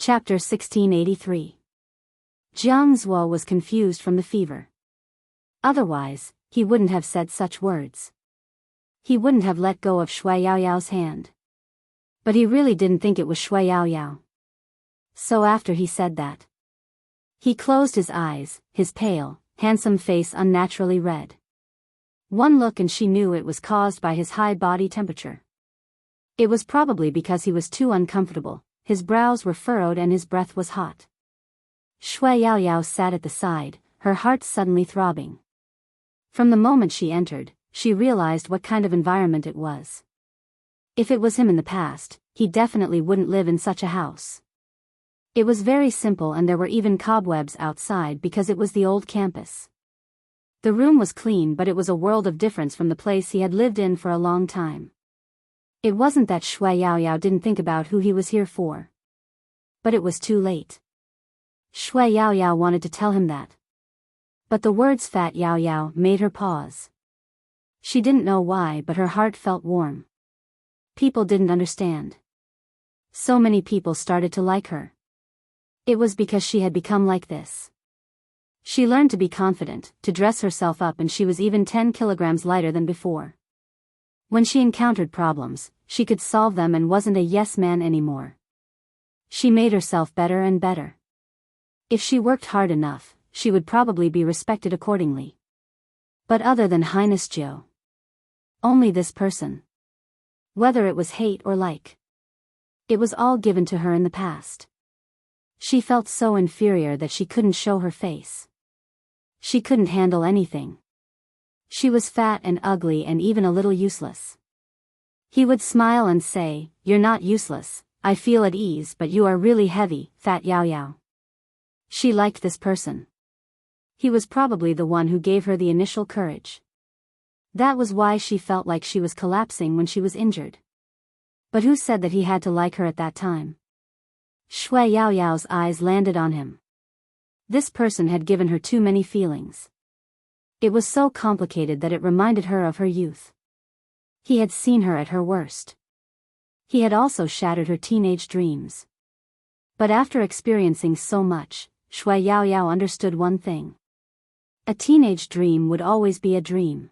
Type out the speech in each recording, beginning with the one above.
Chapter 1683. Jiang Zuo was confused from the fever. Otherwise, he wouldn't have said such words. He wouldn't have let go of Shui Yaoyao's hand. But he really didn't think it was Shui Yaoyao. So after he said that, he closed his eyes, his pale, handsome face unnaturally red. One look and she knew it was caused by his high body temperature. It was probably because he was too uncomfortable, his brows were furrowed and his breath was hot. Shui Yaoyao sat at the side, her heart suddenly throbbing. From the moment she entered, she realized what kind of environment it was. If it was him in the past, he definitely wouldn't live in such a house. It was very simple and there were even cobwebs outside because it was the old campus. The room was clean but it was a world of difference from the place he had lived in for a long time. It wasn't that Shui Yaoyao didn't think about who he was here for. But it was too late. Shui Yaoyao wanted to tell him that. But the words Fat Yaoyao made her pause. She didn't know why but her heart felt warm. People didn't understand. So many people started to like her. It was because she had become like this. She learned to be confident, to dress herself up and she was even 10 kilograms lighter than before. When she encountered problems, she could solve them and wasn't a yes man anymore. She made herself better and better. If she worked hard enough, she would probably be respected accordingly. But other than Highness Jiu, only this person. Whether it was hate or like, it was all given to her in the past. She felt so inferior that she couldn't show her face. She couldn't handle anything. She was fat and ugly and even a little useless. He would smile and say, "You're not useless, I feel at ease but you are really heavy, Fat Yaoyao." She liked this person. He was probably the one who gave her the initial courage. That was why she felt like she was collapsing when she was injured. But who said that he had to like her at that time? Shui Yaoyao's eyes landed on him. This person had given her too many feelings. It was so complicated that it reminded her of her youth. He had seen her at her worst. He had also shattered her teenage dreams. But after experiencing so much, Shui Yaoyao understood one thing. A teenage dream would always be a dream.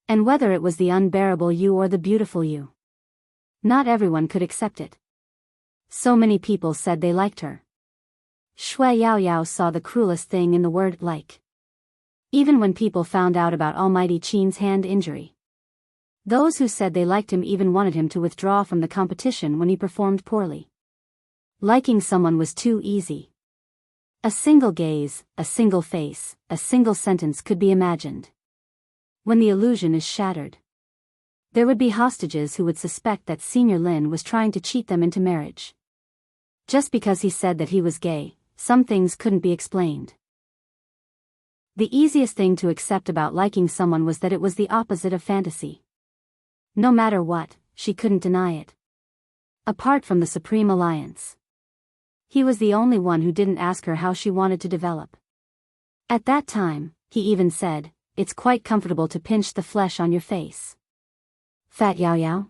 And whether it was the unbearable you or the beautiful you, not everyone could accept it. So many people said they liked her. Shui Yaoyao saw the cruelest thing in the word like. Even when people found out about Almighty Qin's hand injury. Those who said they liked him even wanted him to withdraw from the competition when he performed poorly. Liking someone was too easy. A single gaze, a single face, a single sentence could be imagined. When the illusion is shattered, there would be hostages who would suspect that Senior Lin was trying to cheat them into marriage. Just because he said that he was gay, some things couldn't be explained. The easiest thing to accept about liking someone was that it was the opposite of fantasy. No matter what, she couldn't deny it. Apart from the Supreme Alliance, he was the only one who didn't ask her how she wanted to develop. At that time, he even said, "It's quite comfortable to pinch the flesh on your face." Fat Yaoyao?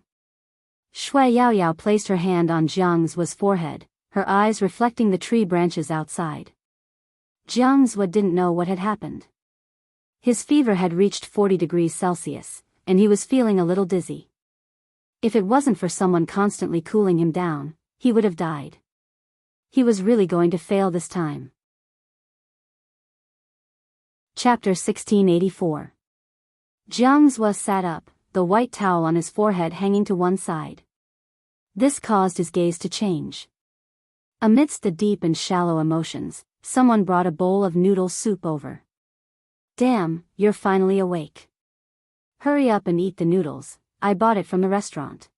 Shui Yaoyao placed her hand on Jiang Zuo's forehead, her eyes reflecting the tree branches outside. Jiang Zuo didn't know what had happened. His fever had reached 40 degrees Celsius, and he was feeling a little dizzy. If it wasn't for someone constantly cooling him down, he would have died. He was really going to fail this time. Chapter 1684. Jiang Zuo sat up, the white towel on his forehead hanging to one side. This caused his gaze to change. Amidst the deep and shallow emotions, someone brought a bowl of noodle soup over. "Damn, you're finally awake. Hurry up and eat the noodles, I bought it from the restaurant."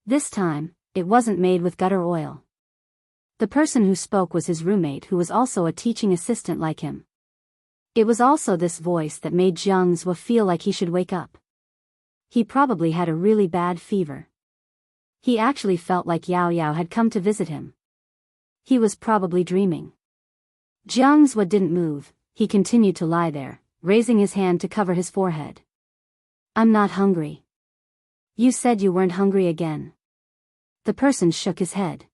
This time, it wasn't made with gutter oil. The person who spoke was his roommate who was also a teaching assistant like him. It was also this voice that made Jiang Zuo feel like he should wake up. He probably had a really bad fever. He actually felt like Yao Yao had come to visit him. He was probably dreaming. Jiang Zuo didn't move, he continued to lie there, raising his hand to cover his forehead. "I'm not hungry." "You said you weren't hungry again." The person shook his head.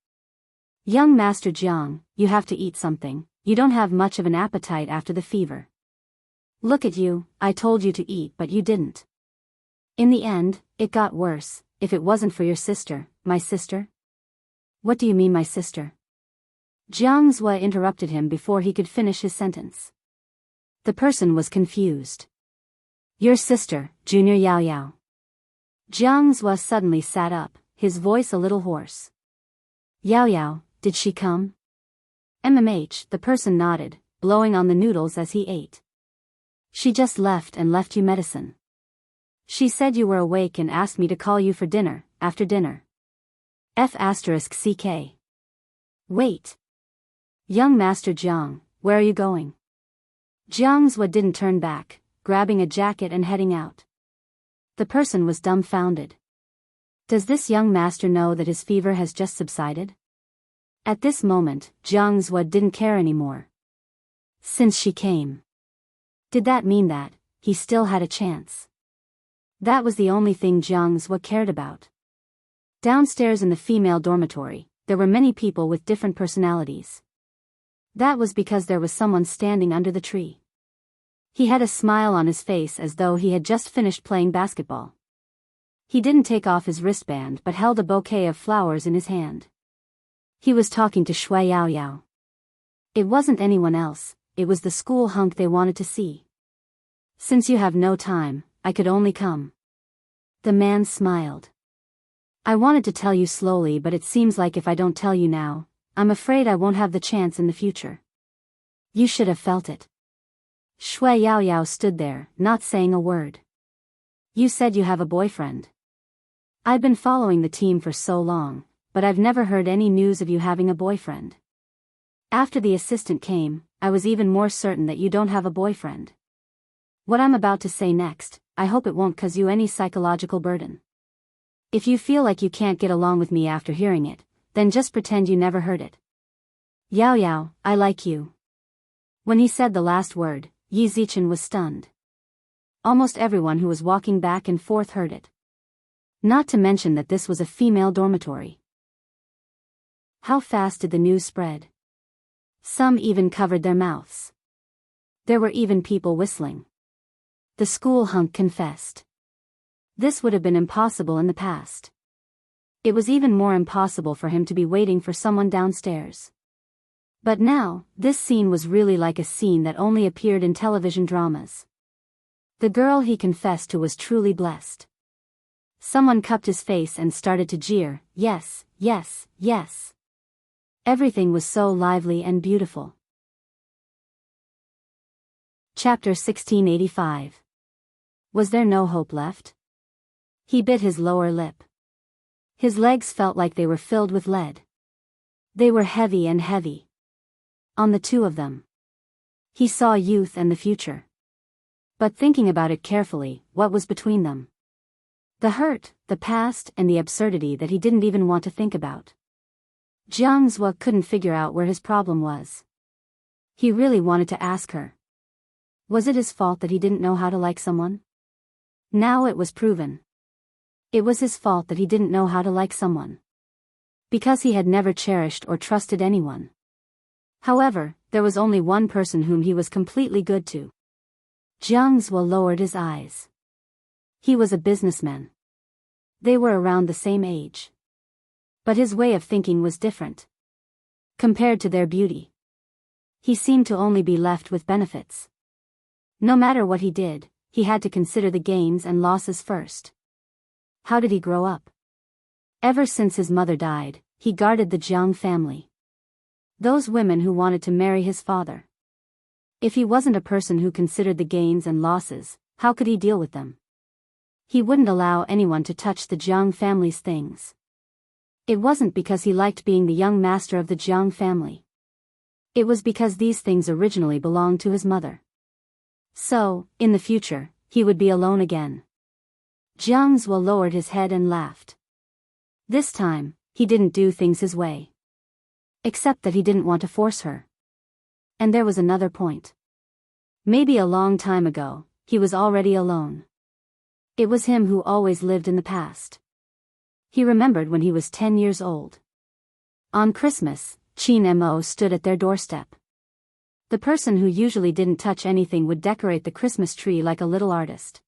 Young Master Jiang, you have to eat something, you don't have much of an appetite after the fever. Look at you, I told you to eat but you didn't. In the end, it got worse, if it wasn't for your sister, my sister. What do you mean my sister? Jiang Zhua interrupted him before he could finish his sentence. The person was confused. Your sister, Junior Yao Yao. Jiang Zhua suddenly sat up, his voice a little hoarse. Yao Yao, did she come? The person nodded, blowing on the noodles as he ate. She just left and left you medicine. She said you were awake and asked me to call you for dinner, after dinner. F***CK. Wait. Young Master Jiang, where are you going? Jiang Zhua didn't turn back, grabbing a jacket and heading out. The person was dumbfounded. Does this young master know that his fever has just subsided? At this moment, Jiang Zhua didn't care anymore. Since she came. Did that mean that he still had a chance? That was the only thing Jiang Zhua cared about. Downstairs in the female dormitory, there were many people with different personalities. That was because there was someone standing under the tree. He had a smile on his face as though he had just finished playing basketball. He didn't take off his wristband but held a bouquet of flowers in his hand. He was talking to Shui Yao Yao. It wasn't anyone else, it was the school hunk they wanted to see. Since you have no time, I could only come. The man smiled. I wanted to tell you slowly but it seems like if I don't tell you now, I'm afraid I won't have the chance in the future. You should have felt it. Shui Yao Yao stood there, not saying a word. You said you have a boyfriend. I've been following the team for so long, but I've never heard any news of you having a boyfriend. After the assistant came, I was even more certain that you don't have a boyfriend. What I'm about to say next, I hope it won't cause you any psychological burden. If you feel like you can't get along with me after hearing it, then just pretend you never heard it. Yao Yao, I like you. When he said the last word, Yi Zichen was stunned. Almost everyone who was walking back and forth heard it. Not to mention that this was a female dormitory. How fast did the news spread? Some even covered their mouths. There were even people whistling. The school hunk confessed. This would have been impossible in the past. It was even more impossible for him to be waiting for someone downstairs. But now, this scene was really like a scene that only appeared in television dramas. The girl he confessed to was truly blessed. Someone cupped his face and started to jeer, yes, yes, yes. Everything was so lively and beautiful. Chapter 1685. Was there no hope left? He bit his lower lip. His legs felt like they were filled with lead. They were heavy and heavy. On the two of them. He saw youth and the future. But thinking about it carefully, what was between them? The hurt, the past, and the absurdity that he didn't even want to think about. Jiang Zhua couldn't figure out where his problem was. He really wanted to ask her. Was it his fault that he didn't know how to like someone? Now it was proven. It was his fault that he didn't know how to like someone. Because he had never cherished or trusted anyone. However, there was only one person whom he was completely good to. Jiang Zhua lowered his eyes. He was a businessman. They were around the same age. But his way of thinking was different. Compared to their beauty. He seemed to only be left with benefits. No matter what he did, he had to consider the gains and losses first. How did he grow up? Ever since his mother died, he guarded the Jiang family. Those women who wanted to marry his father. If he wasn't a person who considered the gains and losses, how could he deal with them? He wouldn't allow anyone to touch the Jiang family's things. It wasn't because he liked being the young master of the Jiang family. It was because these things originally belonged to his mother. So, in the future, he would be alone again. Jiang Zhua lowered his head and laughed. This time, he didn't do things his way. Except that he didn't want to force her. And there was another point. Maybe a long time ago, he was already alone. It was him who always lived in the past. He remembered when he was 10 years old. On Christmas, Qin Mo stood at their doorstep. The person who usually didn't touch anything would decorate the Christmas tree like a little artist.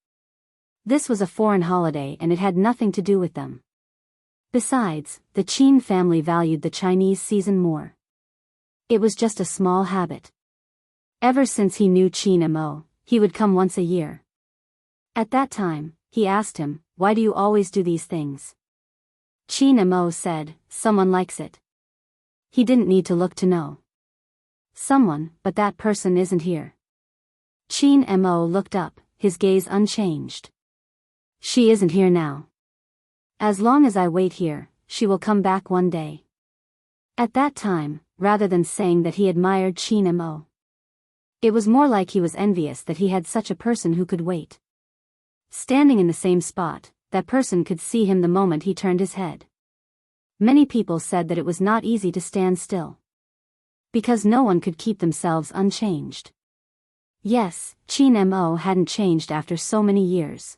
This was a foreign holiday and it had nothing to do with them. Besides, the Qin family valued the Chinese season more. It was just a small habit. Ever since he knew Qin Mo, he would come once a year. At that time, he asked him, "Why do you always do these things?" Qin Mo said, "Someone likes it." He didn't need to look to know. Someone, but that person isn't here. Qin Mo looked up, his gaze unchanged. She isn't here now. As long as I wait here, she will come back one day. At that time, rather than saying that he admired Qin Mo, it was more like he was envious that he had such a person who could wait. Standing in the same spot, that person could see him the moment he turned his head. Many people said that it was not easy to stand still, because no one could keep themselves unchanged. Yes, Qin Mo hadn't changed after so many years.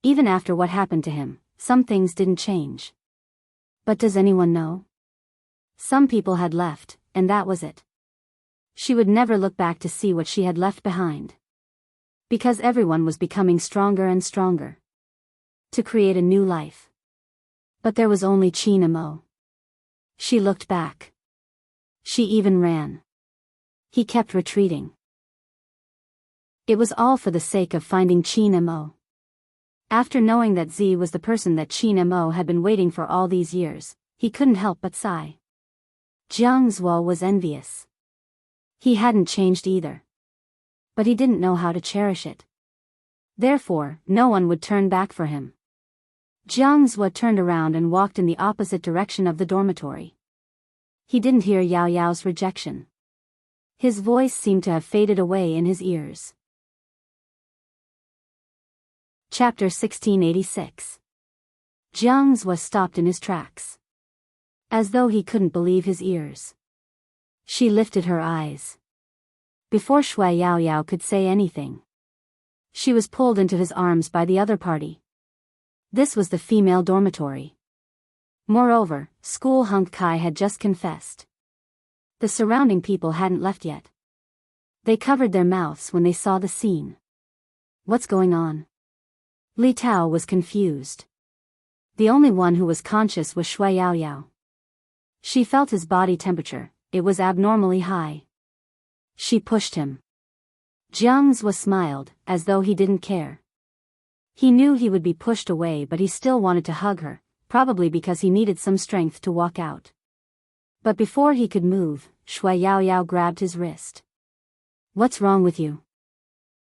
Even after what happened to him, some things didn't change. But does anyone know? Some people had left, and that was it. She would never look back to see what she had left behind. Because everyone was becoming stronger and stronger. To create a new life. But there was only Qin Mo. She looked back. She even ran. He kept retreating. It was all for the sake of finding Qin Mo. After knowing that Z was the person that Qin Mo had been waiting for all these years, he couldn't help but sigh. Jiang Zuo was envious. He hadn't changed either. But he didn't know how to cherish it. Therefore, no one would turn back for him. Jiang Zuo turned around and walked in the opposite direction of the dormitory. He didn't hear Yao Yao's rejection. His voice seemed to have faded away in his ears. Chapter 1686. Jiang Zuo stopped in his tracks. As though he couldn't believe his ears. She lifted her eyes. Before Shui Yao Yao could say anything, she was pulled into his arms by the other party. This was the female dormitory. Moreover, School Hunk Kai had just confessed. The surrounding people hadn't left yet. They covered their mouths when they saw the scene. What's going on? Li Tao was confused. The only one who was conscious was Shui Yao Yao. She felt his body temperature, it was abnormally high. She pushed him. Jiang Zuo smiled, as though he didn't care. He knew he would be pushed away but he still wanted to hug her, probably because he needed some strength to walk out. But before he could move, Shui Yao Yao grabbed his wrist. What's wrong with you?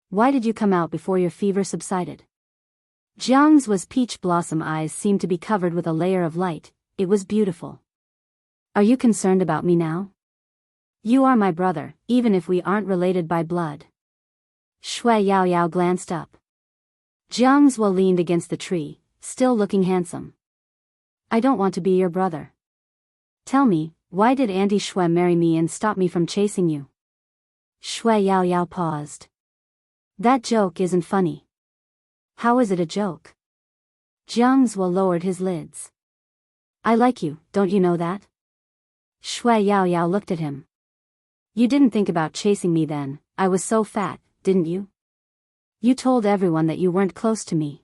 Why did you come out before your fever subsided? Jiang Zuo's peach blossom eyes seemed to be covered with a layer of light, it was beautiful. Are you concerned about me now? You are my brother, even if we aren't related by blood. Shui Yao Yao glanced up. Jiang Zuo leaned against the tree, still looking handsome. I don't want to be your brother. Tell me, why did Auntie Shui marry me and stop me from chasing you? Shui Yao Yao paused. That joke isn't funny. How is it a joke? Jiang Zuo lowered his lids. I like you, don't you know that? Shui Yao Yao looked at him. You didn't think about chasing me then, I was so fat, didn't you? You told everyone that you weren't close to me.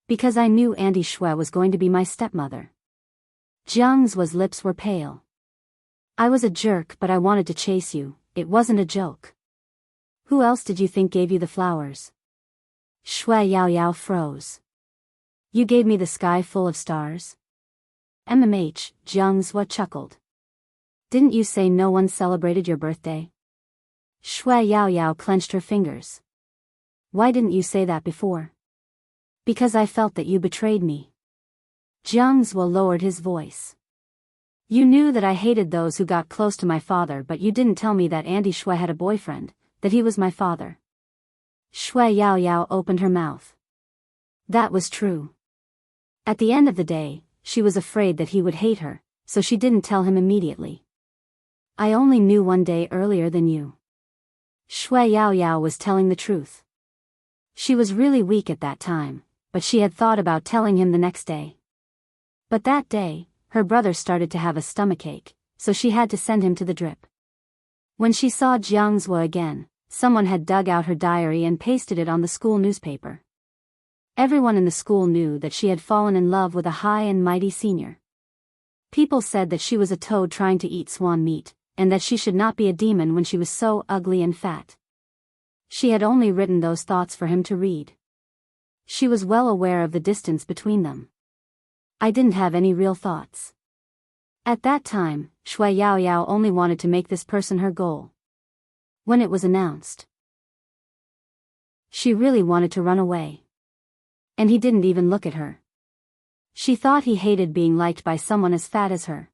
Because I knew Auntie Shui was going to be my stepmother. Jiang Zuo's lips were pale. I was a jerk but I wanted to chase you, it wasn't a joke. Who else did you think gave you the flowers? Shui Yao Yao froze. You gave me the sky full of stars? MMH, Jiang Zuo chuckled. Didn't you say no one celebrated your birthday? Shui Yao Yao clenched her fingers. Why didn't you say that before? Because I felt that you betrayed me. Jiang Zuo lowered his voice. You knew that I hated those who got close to my father but you didn't tell me that Auntie Shui had a boyfriend, that he was my father. Shui Yao Yao opened her mouth. That was true. At the end of the day, she was afraid that he would hate her, so she didn't tell him immediately. I only knew one day earlier than you. Shui Yao Yao was telling the truth. She was really weak at that time, but she had thought about telling him the next day. But that day, her brother started to have a stomachache, so she had to send him to the drip. When she saw Jiangzhou again, someone had dug out her diary and pasted it on the school newspaper. Everyone in the school knew that she had fallen in love with a high and mighty senior. People said that she was a toad trying to eat swan meat, and that she should not be a demon when she was so ugly and fat. She had only written those thoughts for him to read. She was well aware of the distance between them. I didn't have any real thoughts. At that time, Shui Yaoyao only wanted to make this person her goal. When it was announced, she really wanted to run away. And he didn't even look at her. She thought he hated being liked by someone as fat as her.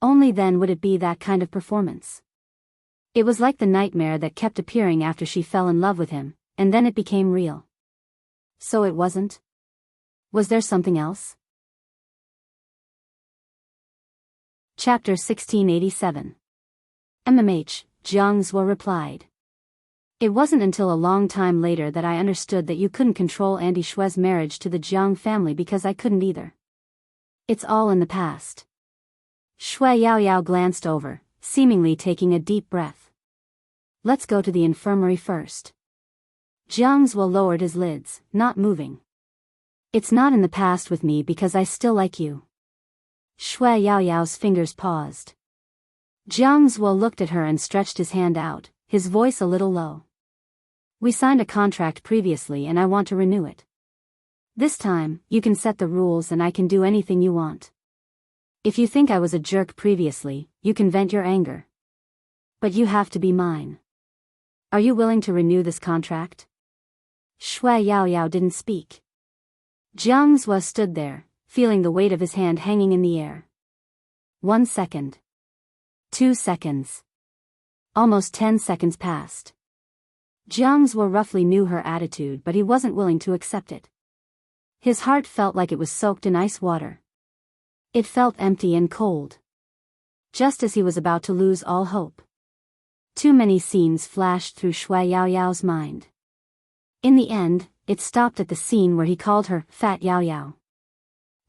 Only then would it be that kind of performance. It was like the nightmare that kept appearing after she fell in love with him, and then it became real. So it wasn't? Was there something else? Chapter 1687. Jiangzhou replied. It wasn't until a long time later that I understood that you couldn't control Auntie Shui's marriage to the Jiang family because I couldn't either. It's all in the past. Shui Yaoyao glanced over, seemingly taking a deep breath. Let's go to the infirmary first. Jiangzhou lowered his lids, not moving. It's not in the past with me because I still like you. Shui Yaoyao's fingers paused. Jiangzhou looked at her and stretched his hand out, his voice a little low. We signed a contract previously and I want to renew it. This time, you can set the rules and I can do anything you want. If you think I was a jerk previously, you can vent your anger. But you have to be mine. Are you willing to renew this contract? Shui Yaoyao didn't speak. Jiangzhou stood there, feeling the weight of his hand hanging in the air. 1 second. 2 seconds. Almost 10 seconds passed. Jiangzhou roughly knew her attitude, but he wasn't willing to accept it. His heart felt like it was soaked in ice water. It felt empty and cold. Just as he was about to lose all hope. Too many scenes flashed through Shui Yaoyao's mind. In the end, it stopped at the scene where he called her Fat Yaoyao.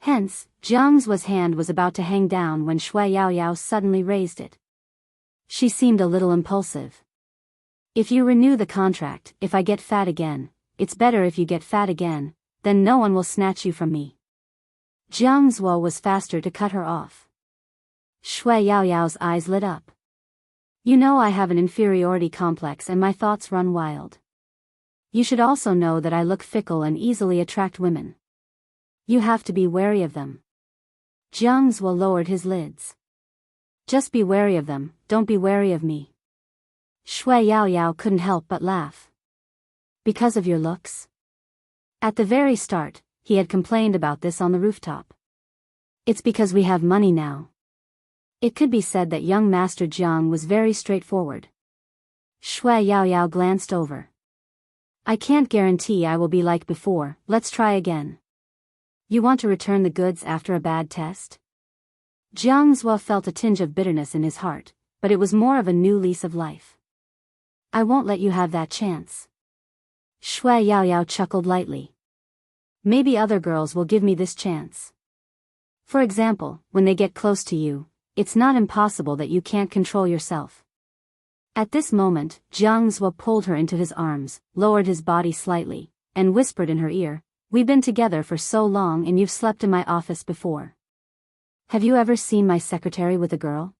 Hence, Jiangzhu's hand was about to hang down when Shui Yaoyao suddenly raised it. She seemed a little impulsive. If you renew the contract, if I get fat again, it's better if you get fat again, then no one will snatch you from me. Jiangzhou was faster to cut her off. Shui Yaoyao's eyes lit up. You know I have an inferiority complex and my thoughts run wild. You should also know that I look fickle and easily attract women. You have to be wary of them. Jiangzhou lowered his lids. Just be wary of them, don't be wary of me. Shui Yaoyao couldn't help but laugh. Because of your looks? At the very start, he had complained about this on the rooftop. It's because we have money now. It could be said that young Master Jiang was very straightforward. Shui Yaoyao glanced over. I can't guarantee I will be like before, let's try again. You want to return the goods after a bad test? Jiangzhou felt a tinge of bitterness in his heart, but it was more of a new lease of life. I won't let you have that chance. Shui Yaoyao chuckled lightly. Maybe other girls will give me this chance. For example, when they get close to you, it's not impossible that you can't control yourself. At this moment, Jiangzhou pulled her into his arms, lowered his body slightly, and whispered in her ear, We've been together for so long and you've slept in my office before. Have you ever seen my secretary with a girl?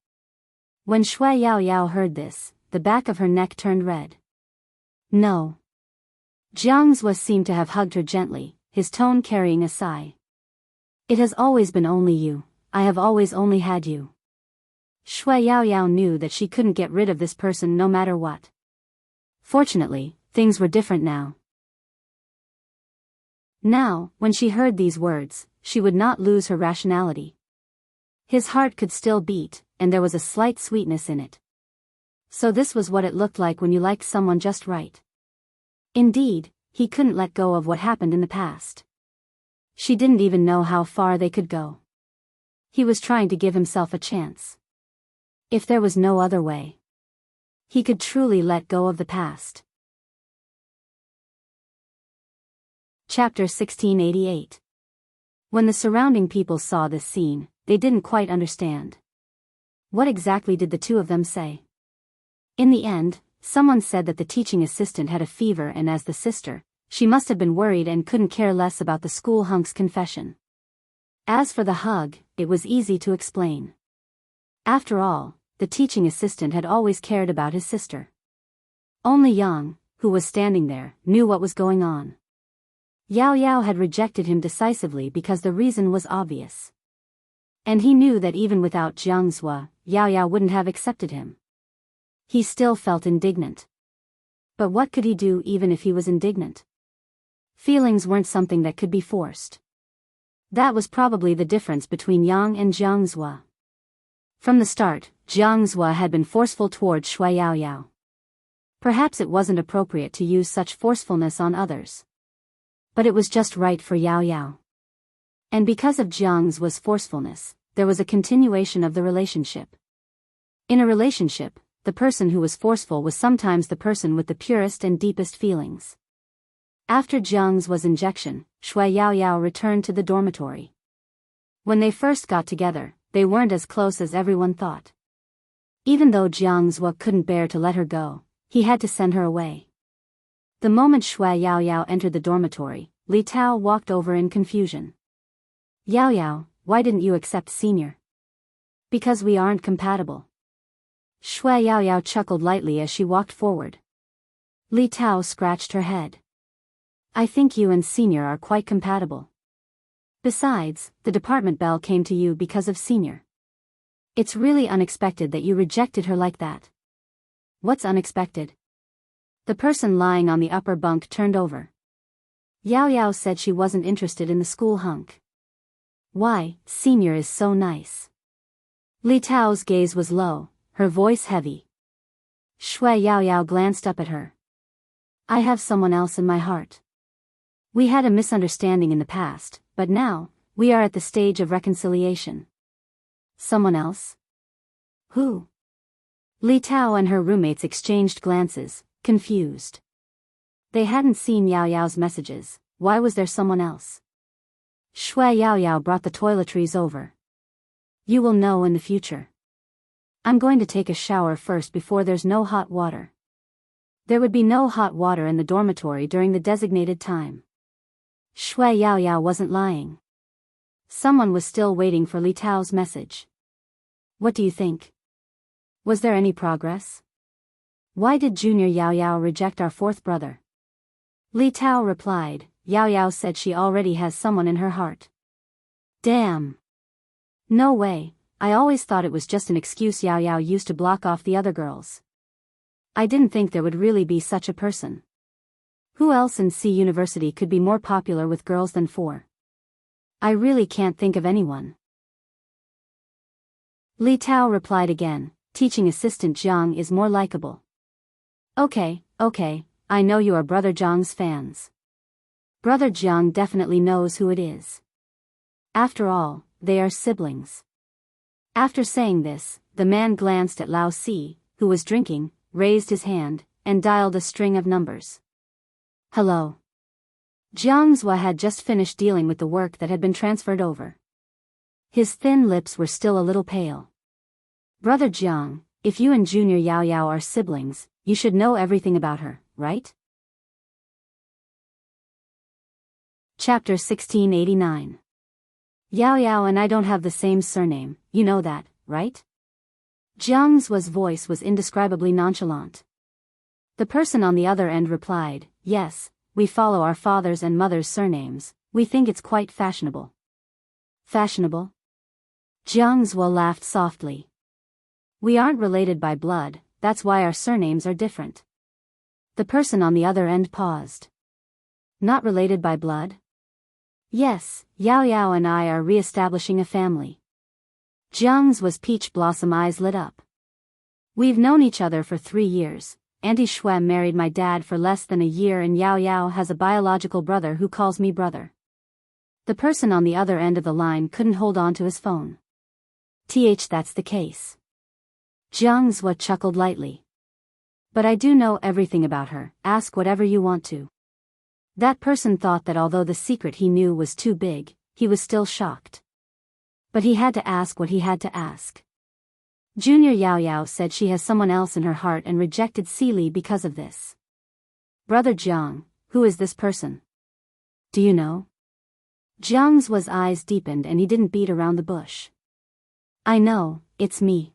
When Shui Yaoyao heard this, the back of her neck turned red. No. Jiangzhou seemed to have hugged her gently, his tone carrying a sigh. It has always been only you, I have always only had you. Shui Yaoyao knew that she couldn't get rid of this person no matter what. Fortunately, things were different now. Now, when she heard these words, she would not lose her rationality. His heart could still beat, and there was a slight sweetness in it. So this was what it looked like when you liked someone just right. Indeed, he couldn't let go of what happened in the past. She didn't even know how far they could go. He was trying to give himself a chance. If there was no other way, he could truly let go of the past. Chapter 1688. When the surrounding people saw this scene, they didn't quite understand. What exactly did the two of them say? In the end, someone said that the teaching assistant had a fever, and as the sister, she must have been worried and couldn't care less about the school hunk's confession. As for the hug, it was easy to explain. After all, the teaching assistant had always cared about his sister. Only Yang, who was standing there, knew what was going on. Yao Yao had rejected him decisively because the reason was obvious. And he knew that even without Jiang Zhua, Yao Yao wouldn't have accepted him. He still felt indignant. But what could he do even if he was indignant? Feelings weren't something that could be forced. That was probably the difference between Yang and Jiang Zhua. From the start, Jiang Zhua had been forceful toward Shui Yao Yao. Perhaps it wasn't appropriate to use such forcefulness on others. But it was just right for Yao Yao. And because of Jiang Zhua's forcefulness, there was a continuation of the relationship. In a relationship, the person who was forceful was sometimes the person with the purest and deepest feelings. After Jiang Zhua's injection, Shui Yao Yao returned to the dormitory. When they first got together, they weren't as close as everyone thought. Even though Jiang Zhua couldn't bear to let her go, he had to send her away. The moment Shui Yao Yao entered the dormitory, Li Tao walked over in confusion. Yao Yao, why didn't you accept senior? Because we aren't compatible. Shui Yao Yao chuckled lightly as she walked forward. Li Tao scratched her head. I think you and senior are quite compatible. Besides, the department belle came to you because of senior. It's really unexpected that you rejected her like that. What's unexpected? The person lying on the upper bunk turned over. Yao Yao said she wasn't interested in the school hunk. Why, senior is so nice. Li Tao's gaze was low, her voice heavy. Shui Yao Yao glanced up at her. I have someone else in my heart. We had a misunderstanding in the past, but now, we are at the stage of reconciliation. Someone else? Who? Li Tao and her roommates exchanged glances, confused. They hadn't seen Yao Yao's messages. Why was there someone else? Shui Yao Yao brought the toiletries over. You will know in the future. I'm going to take a shower first before there's no hot water. There would be no hot water in the dormitory during the designated time. Shui Yao Yao wasn't lying. Someone was still waiting for Li Tao's message. What do you think? Was there any progress? Why did Junior Yao Yao reject our fourth brother? Li Tao replied, Yao Yao said she already has someone in her heart. Damn. No way, I always thought it was just an excuse Yao Yao used to block off the other girls. I didn't think there would really be such a person. Who else in C University could be more popular with girls than 4? I really can't think of anyone. Li Tao replied again, teaching assistant Jiang is more likable. Okay, I know you are Brother Jiang's fans. Brother Jiang definitely knows who it is. After all, they are siblings. After saying this, the man glanced at Lao Si, who was drinking, raised his hand, and dialed a string of numbers. Hello. Jiang Zhua had just finished dealing with the work that had been transferred over. His thin lips were still a little pale. Brother Jiang, if you and Junior Yao Yao are siblings, you should know everything about her, right? Chapter 1689. Yao Yao and I don't have the same surname, you know that, right? Jiang Zhua's voice was indescribably nonchalant. The person on the other end replied, yes, we follow our father's and mother's surnames, we think it's quite fashionable. Fashionable? Jiang Zhua laughed softly. We aren't related by blood, that's why our surnames are different. The person on the other end paused. Not related by blood? Yes, Yao Yao and I are re-establishing a family. Jiang Zhua's peach blossom eyes lit up. We've known each other for 3 years. Auntie Shui married my dad for less than a year and Yao Yao has a biological brother who calls me brother. The person on the other end of the line couldn't hold on to his phone. That's the case. Jiang Zhua chuckled lightly. But I do know everything about her, ask whatever you want to. That person thought that although the secret he knew was too big, he was still shocked. But he had to ask what he had to ask. Junior Yao Yao said she has someone else in her heart and rejected Seely because of this. Brother Jiang, who is this person? Do you know? Jiang's eyes deepened and he didn't beat around the bush. I know, it's me.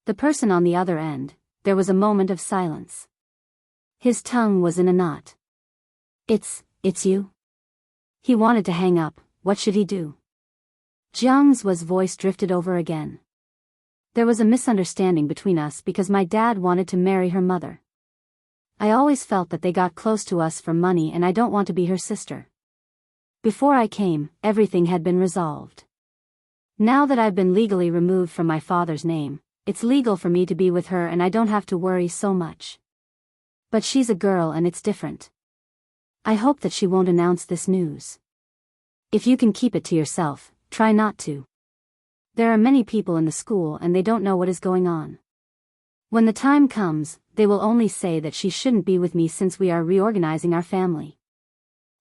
The person on the other end, there was a moment of silence. His tongue was in a knot. It's you? He wanted to hang up, what should he do? Jiang's voice drifted over again. There was a misunderstanding between us because my dad wanted to marry her mother. I always felt that they got close to us for money and I don't want to be her sister. Before I came, everything had been resolved. Now that I've been legally removed from my father's name, it's legal for me to be with her and I don't have to worry so much. But she's a girl and it's different. I hope that she won't announce this news. If you can keep it to yourself, try not to. There are many people in the school and they don't know what is going on. When the time comes, they will only say that she shouldn't be with me since we are reorganizing our family.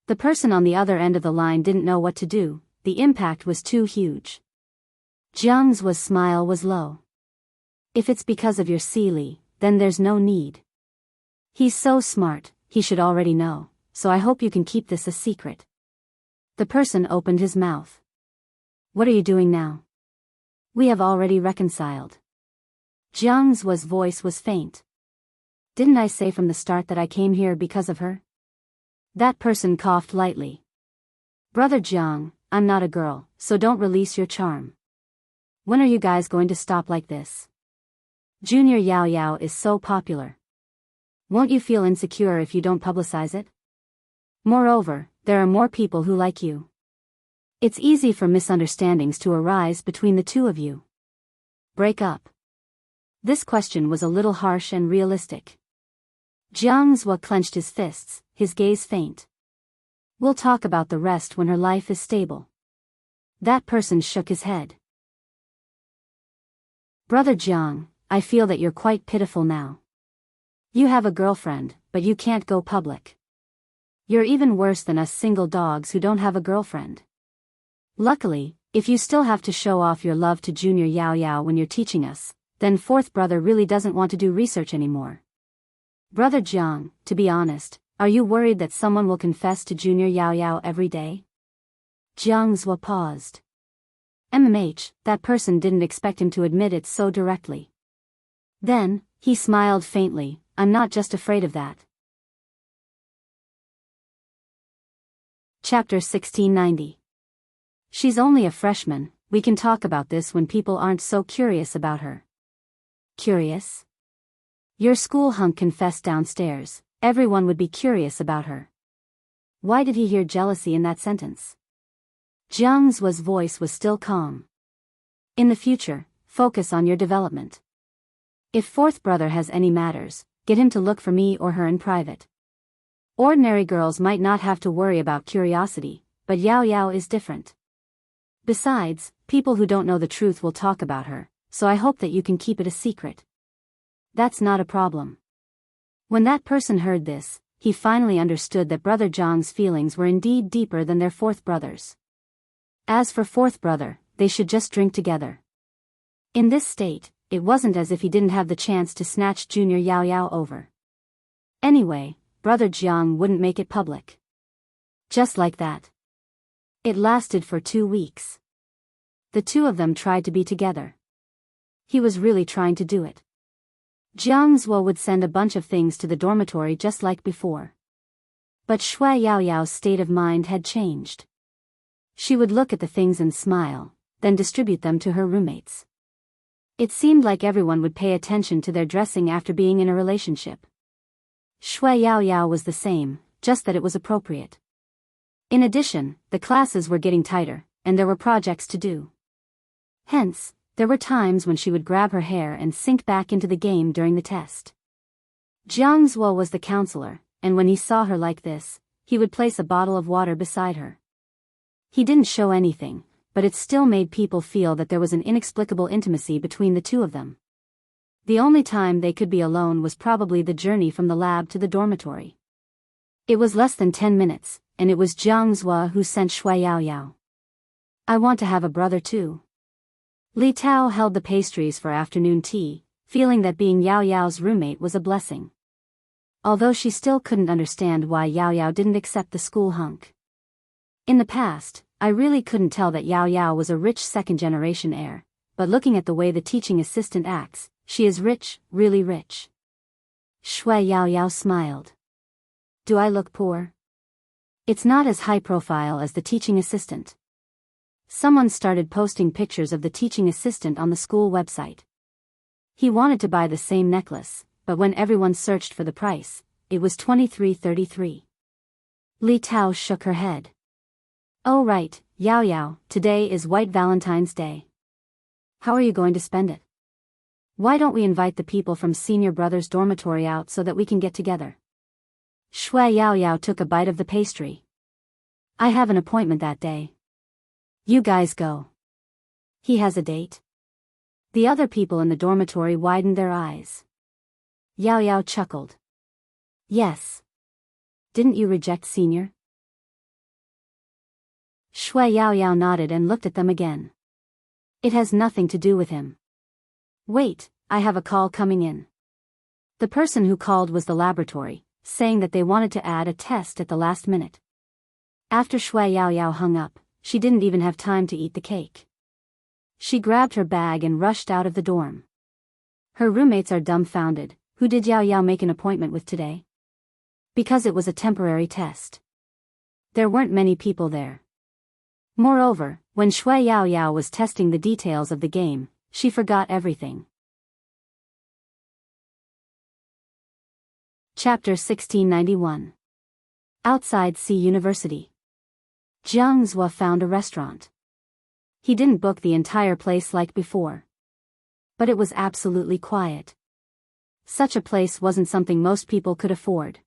The person on the other end of the line didn't know what to do, the impact was too huge. Jiang's smile was low. If it's because of your Seely, then there's no need. He's so smart, he should already know, so I hope you can keep this a secret. The person opened his mouth. What are you doing now? We have already reconciled. Jiang's voice was faint. Didn't I say from the start that I came here because of her? That person coughed lightly. Brother Jiang, I'm not a girl, so don't release your charm. When are you guys going to stop like this? Junior Yao Yao is so popular. Won't you feel insecure if you don't publicize it? Moreover, there are more people who like you. It's easy for misunderstandings to arise between the two of you. Break up. This question was a little harsh and realistic. Jiang's clenched his fists, his gaze faint. We'll talk about the rest when her life is stable. That person shook his head. Brother Jiang, I feel that you're quite pitiful now. You have a girlfriend, but you can't go public. You're even worse than us single dogs who don't have a girlfriend. Luckily, if you still have to show off your love to Junior Yao Yao when you're teaching us, then fourth brother really doesn't want to do research anymore. Brother Jiang, to be honest, are you worried that someone will confess to Junior Yao Yao every day? Jiang's paused. That person didn't expect him to admit it so directly. Then, he smiled faintly, I'm not just afraid of that. Chapter 1690. She's only a freshman, we can talk about this when people aren't so curious about her. Curious? Your school hunk confessed downstairs, everyone would be curious about her. Why did he hear jealousy in that sentence? Jiang's voice was still calm. In the future, focus on your development. If fourth brother has any matters, get him to look for me or her in private. Ordinary girls might not have to worry about curiosity, but Yao Yao is different. Besides, people who don't know the truth will talk about her, so I hope that you can keep it a secret. That's not a problem. When that person heard this, he finally understood that Brother Jiang's feelings were indeed deeper than their fourth brother's. As for fourth brother, they should just drink together. In this state, it wasn't as if he didn't have the chance to snatch Junior Yao Yao over. Anyway, Brother Jiang wouldn't make it public. Just like that. It lasted for 2 weeks. The two of them tried to be together. He was really trying to do it. Jiang would send a bunch of things to the dormitory just like before. But Shui Yao Yao's state of mind had changed. She would look at the things and smile, then distribute them to her roommates. It seemed like everyone would pay attention to their dressing after being in a relationship. Shui Yao Yao was the same, just that it was appropriate. In addition, the classes were getting tighter, and there were projects to do. Hence, there were times when she would grab her hair and sink back into the game during the test. Jiang Zuo was the counselor, and when he saw her like this, he would place a bottle of water beside her. He didn't show anything, but it still made people feel that there was an inexplicable intimacy between the two of them. The only time they could be alone was probably the journey from the lab to the dormitory. It was less than 10 minutes, and it was Jiang Zuo who sent Shui Yao Yao. I want to have a brother too. Li Tao held the pastries for afternoon tea, feeling that being Yao Yao's roommate was a blessing. Although she still couldn't understand why Yao Yao didn't accept the school hunk. In the past, I really couldn't tell that Yao Yao was a rich second-generation heir, but looking at the way the teaching assistant acts, she is rich, really rich. Shui Yao Yao smiled. Do I look poor? It's not as high profile as the teaching assistant. Someone started posting pictures of the teaching assistant on the school website. He wanted to buy the same necklace, but when everyone searched for the price, it was $23.33. Li Tao shook her head. Oh right, Yao Yao, today is White Valentine's Day. How are you going to spend it? Why don't we invite the people from Senior Brother's dormitory out so that we can get together? Shui Yao Yao took a bite of the pastry. I have an appointment that day. You guys go. He has a date? The other people in the dormitory widened their eyes. Yao Yao chuckled. Yes. Didn't you reject Senior? Shui Yao Yao nodded and looked at them again. It has nothing to do with him. Wait, I have a call coming in. The person who called was the laboratory, saying that they wanted to add a test at the last minute. After Shui Yao Yao hung up, she didn't even have time to eat the cake. She grabbed her bag and rushed out of the dorm. Her roommates are dumbfounded. Who did Yao Yao make an appointment with today? Because it was a temporary test. There weren't many people there. Moreover, when Shui Yao Yao was testing the details of the game, she forgot everything. Chapter 1691. Outside C University. Jiang Zhua found a restaurant. He didn't book the entire place like before. But it was absolutely quiet. Such a place wasn't something most people could afford.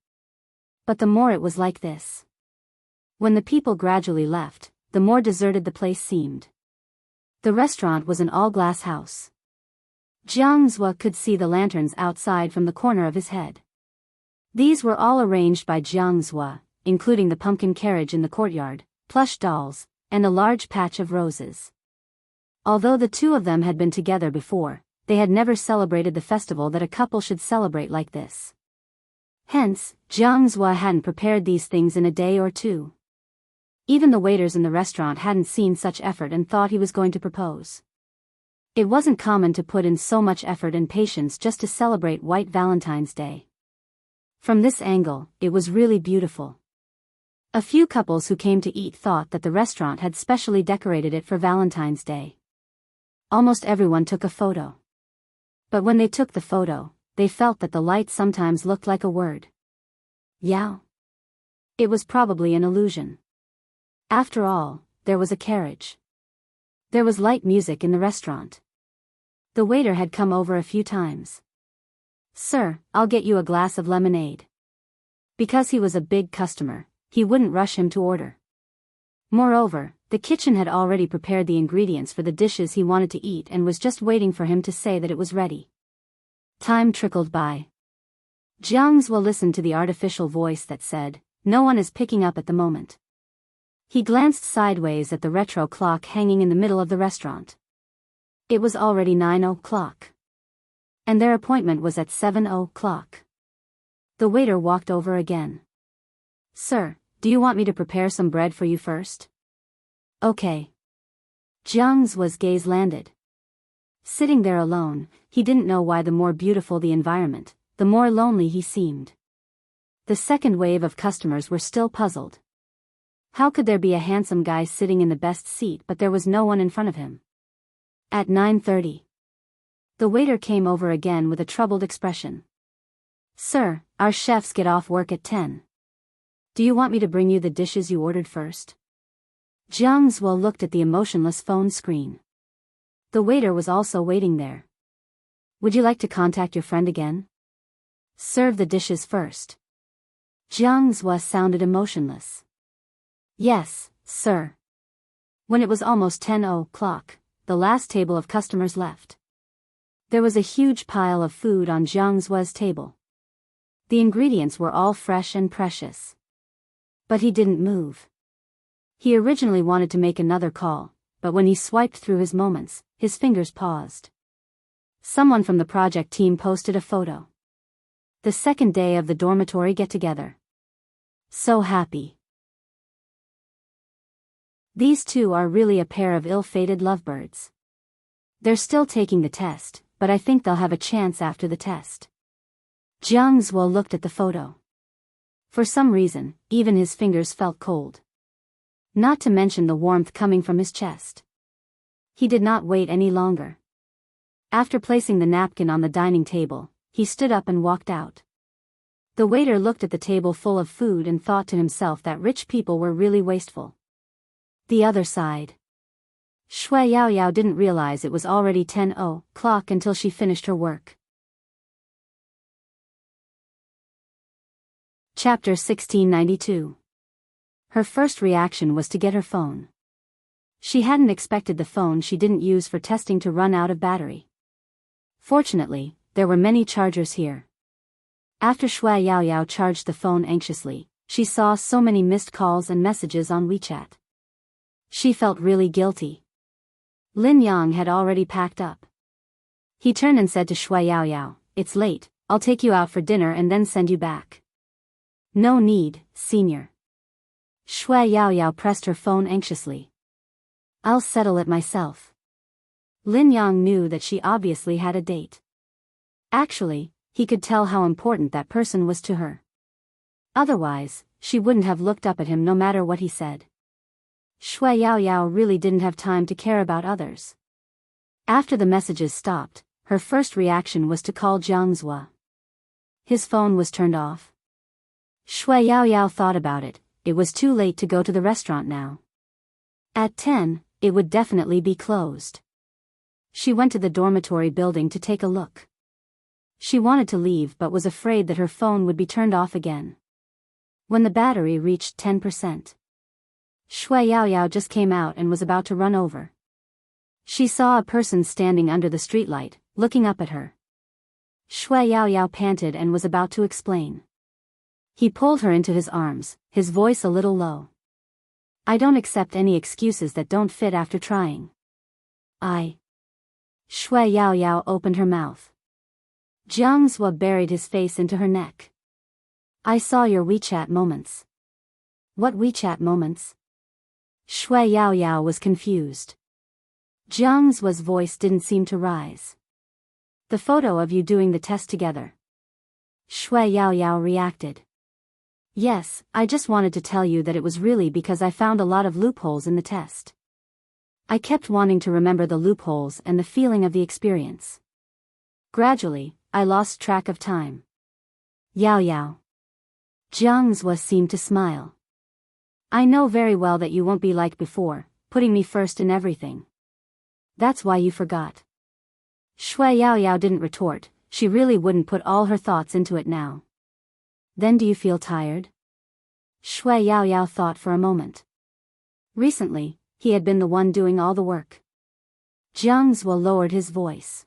But the more it was like this. When the people gradually left, the more deserted the place seemed. The restaurant was an all-glass house. Jiang Zhua could see the lanterns outside from the corner of his head. These were all arranged by Jiang Zhua, including the pumpkin carriage in the courtyard, plush dolls, and a large patch of roses. Although the two of them had been together before, they had never celebrated the festival that a couple should celebrate like this. Hence, Jiang Zhua hadn't prepared these things in a day or two. Even the waiters in the restaurant hadn't seen such effort and thought he was going to propose. It wasn't common to put in so much effort and patience just to celebrate White Valentine's Day. From this angle, it was really beautiful. A few couples who came to eat thought that the restaurant had specially decorated it for Valentine's Day. Almost everyone took a photo. But when they took the photo, they felt that the light sometimes looked like a word. Yao. It was probably an illusion. After all, there was a carriage. There was light music in the restaurant. The waiter had come over a few times. Sir, I'll get you a glass of lemonade. Because he was a big customer, he wouldn't rush him to order. Moreover, the kitchen had already prepared the ingredients for the dishes he wanted to eat and was just waiting for him to say that it was ready. Time trickled by. Jiang Zhua listened to the artificial voice that said, "No one is picking up at the moment." He glanced sideways at the retro clock hanging in the middle of the restaurant. It was already 9 o'clock. And their appointment was at 7 o'clock. The waiter walked over again. "Sir, do you want me to prepare some bread for you first?" "Okay." Jiang Zhua's gaze landed. Sitting there alone, he didn't know why the more beautiful the environment, the more lonely he seemed. The second wave of customers were still puzzled. How could there be a handsome guy sitting in the best seat but there was no one in front of him? At 9:30. The waiter came over again with a troubled expression. "Sir, our chefs get off work at 10. Do you want me to bring you the dishes you ordered first?" Jiang Zhua looked at the emotionless phone screen. The waiter was also waiting there. "Would you like to contact your friend again?" "Serve the dishes first." Jiang Zhua sounded emotionless. "Yes, sir." When it was almost 10 o'clock, the last table of customers left. There was a huge pile of food on Jiang Zhua's table. The ingredients were all fresh and precious. But he didn't move. He originally wanted to make another call, but when he swiped through his moments, his fingers paused. Someone from the project team posted a photo. The second day of the dormitory get-together. So happy. These two are really a pair of ill-fated lovebirds. They're still taking the test, but I think they'll have a chance after the test. Jiang Zuo looked at the photo. For some reason, even his fingers felt cold. Not to mention the warmth coming from his chest. He did not wait any longer. After placing the napkin on the dining table, he stood up and walked out. The waiter looked at the table full of food and thought to himself that rich people were really wasteful. The other side. Shui Yaoyao didn't realize it was already 10 o'clock until she finished her work. Chapter 1692. Her first reaction was to get her phone. She hadn't expected the phone she didn't use for testing to run out of battery. Fortunately, there were many chargers here. After Shui Yaoyao charged the phone anxiously, she saw so many missed calls and messages on WeChat. She felt really guilty. Lin Yang had already packed up. He turned and said to Shui Yaoyao, "It's late, I'll take you out for dinner and then send you back." "No need, senior." Shui Yaoyao pressed her phone anxiously. "I'll settle it myself." Lin Yang knew that she obviously had a date. Actually, he could tell how important that person was to her. Otherwise, she wouldn't have looked up at him no matter what he said. Shui Yaoyao really didn't have time to care about others. After the messages stopped, her first reaction was to call Jiang Zuo. His phone was turned off. Shui Yaoyao thought about it. It was too late to go to the restaurant now. At 10, it would definitely be closed. She went to the dormitory building to take a look. She wanted to leave but was afraid that her phone would be turned off again. When the battery reached 10%, Shui Yaoyao just came out and was about to run over. She saw a person standing under the streetlight, looking up at her. Shui Yaoyao panted and was about to explain. He pulled her into his arms, his voice a little low. "I don't accept any excuses that don't fit after trying." Shui Yaoyao opened her mouth. Jiang Zuo buried his face into her neck. "I saw your WeChat moments." "What WeChat moments?" Shui Yaoyao was confused. Jiang Zuo's voice didn't seem to rise. "The photo of you doing the test together." Shui Yaoyao reacted. "Yes, I just wanted to tell you that it was really because I found a lot of loopholes in the test. I kept wanting to remember the loopholes and the feeling of the experience. Gradually, I lost track of time." Yaoyao. Jiang Zuo seemed to smile. "I know very well that you won't be like before, putting me first in everything. That's why you forgot." Shui Yaoyao didn't retort, she really wouldn't put all her thoughts into it now. "Then do you feel tired?" Shui Yaoyao thought for a moment. Recently, he had been the one doing all the work. Jiang Zuo lowered his voice.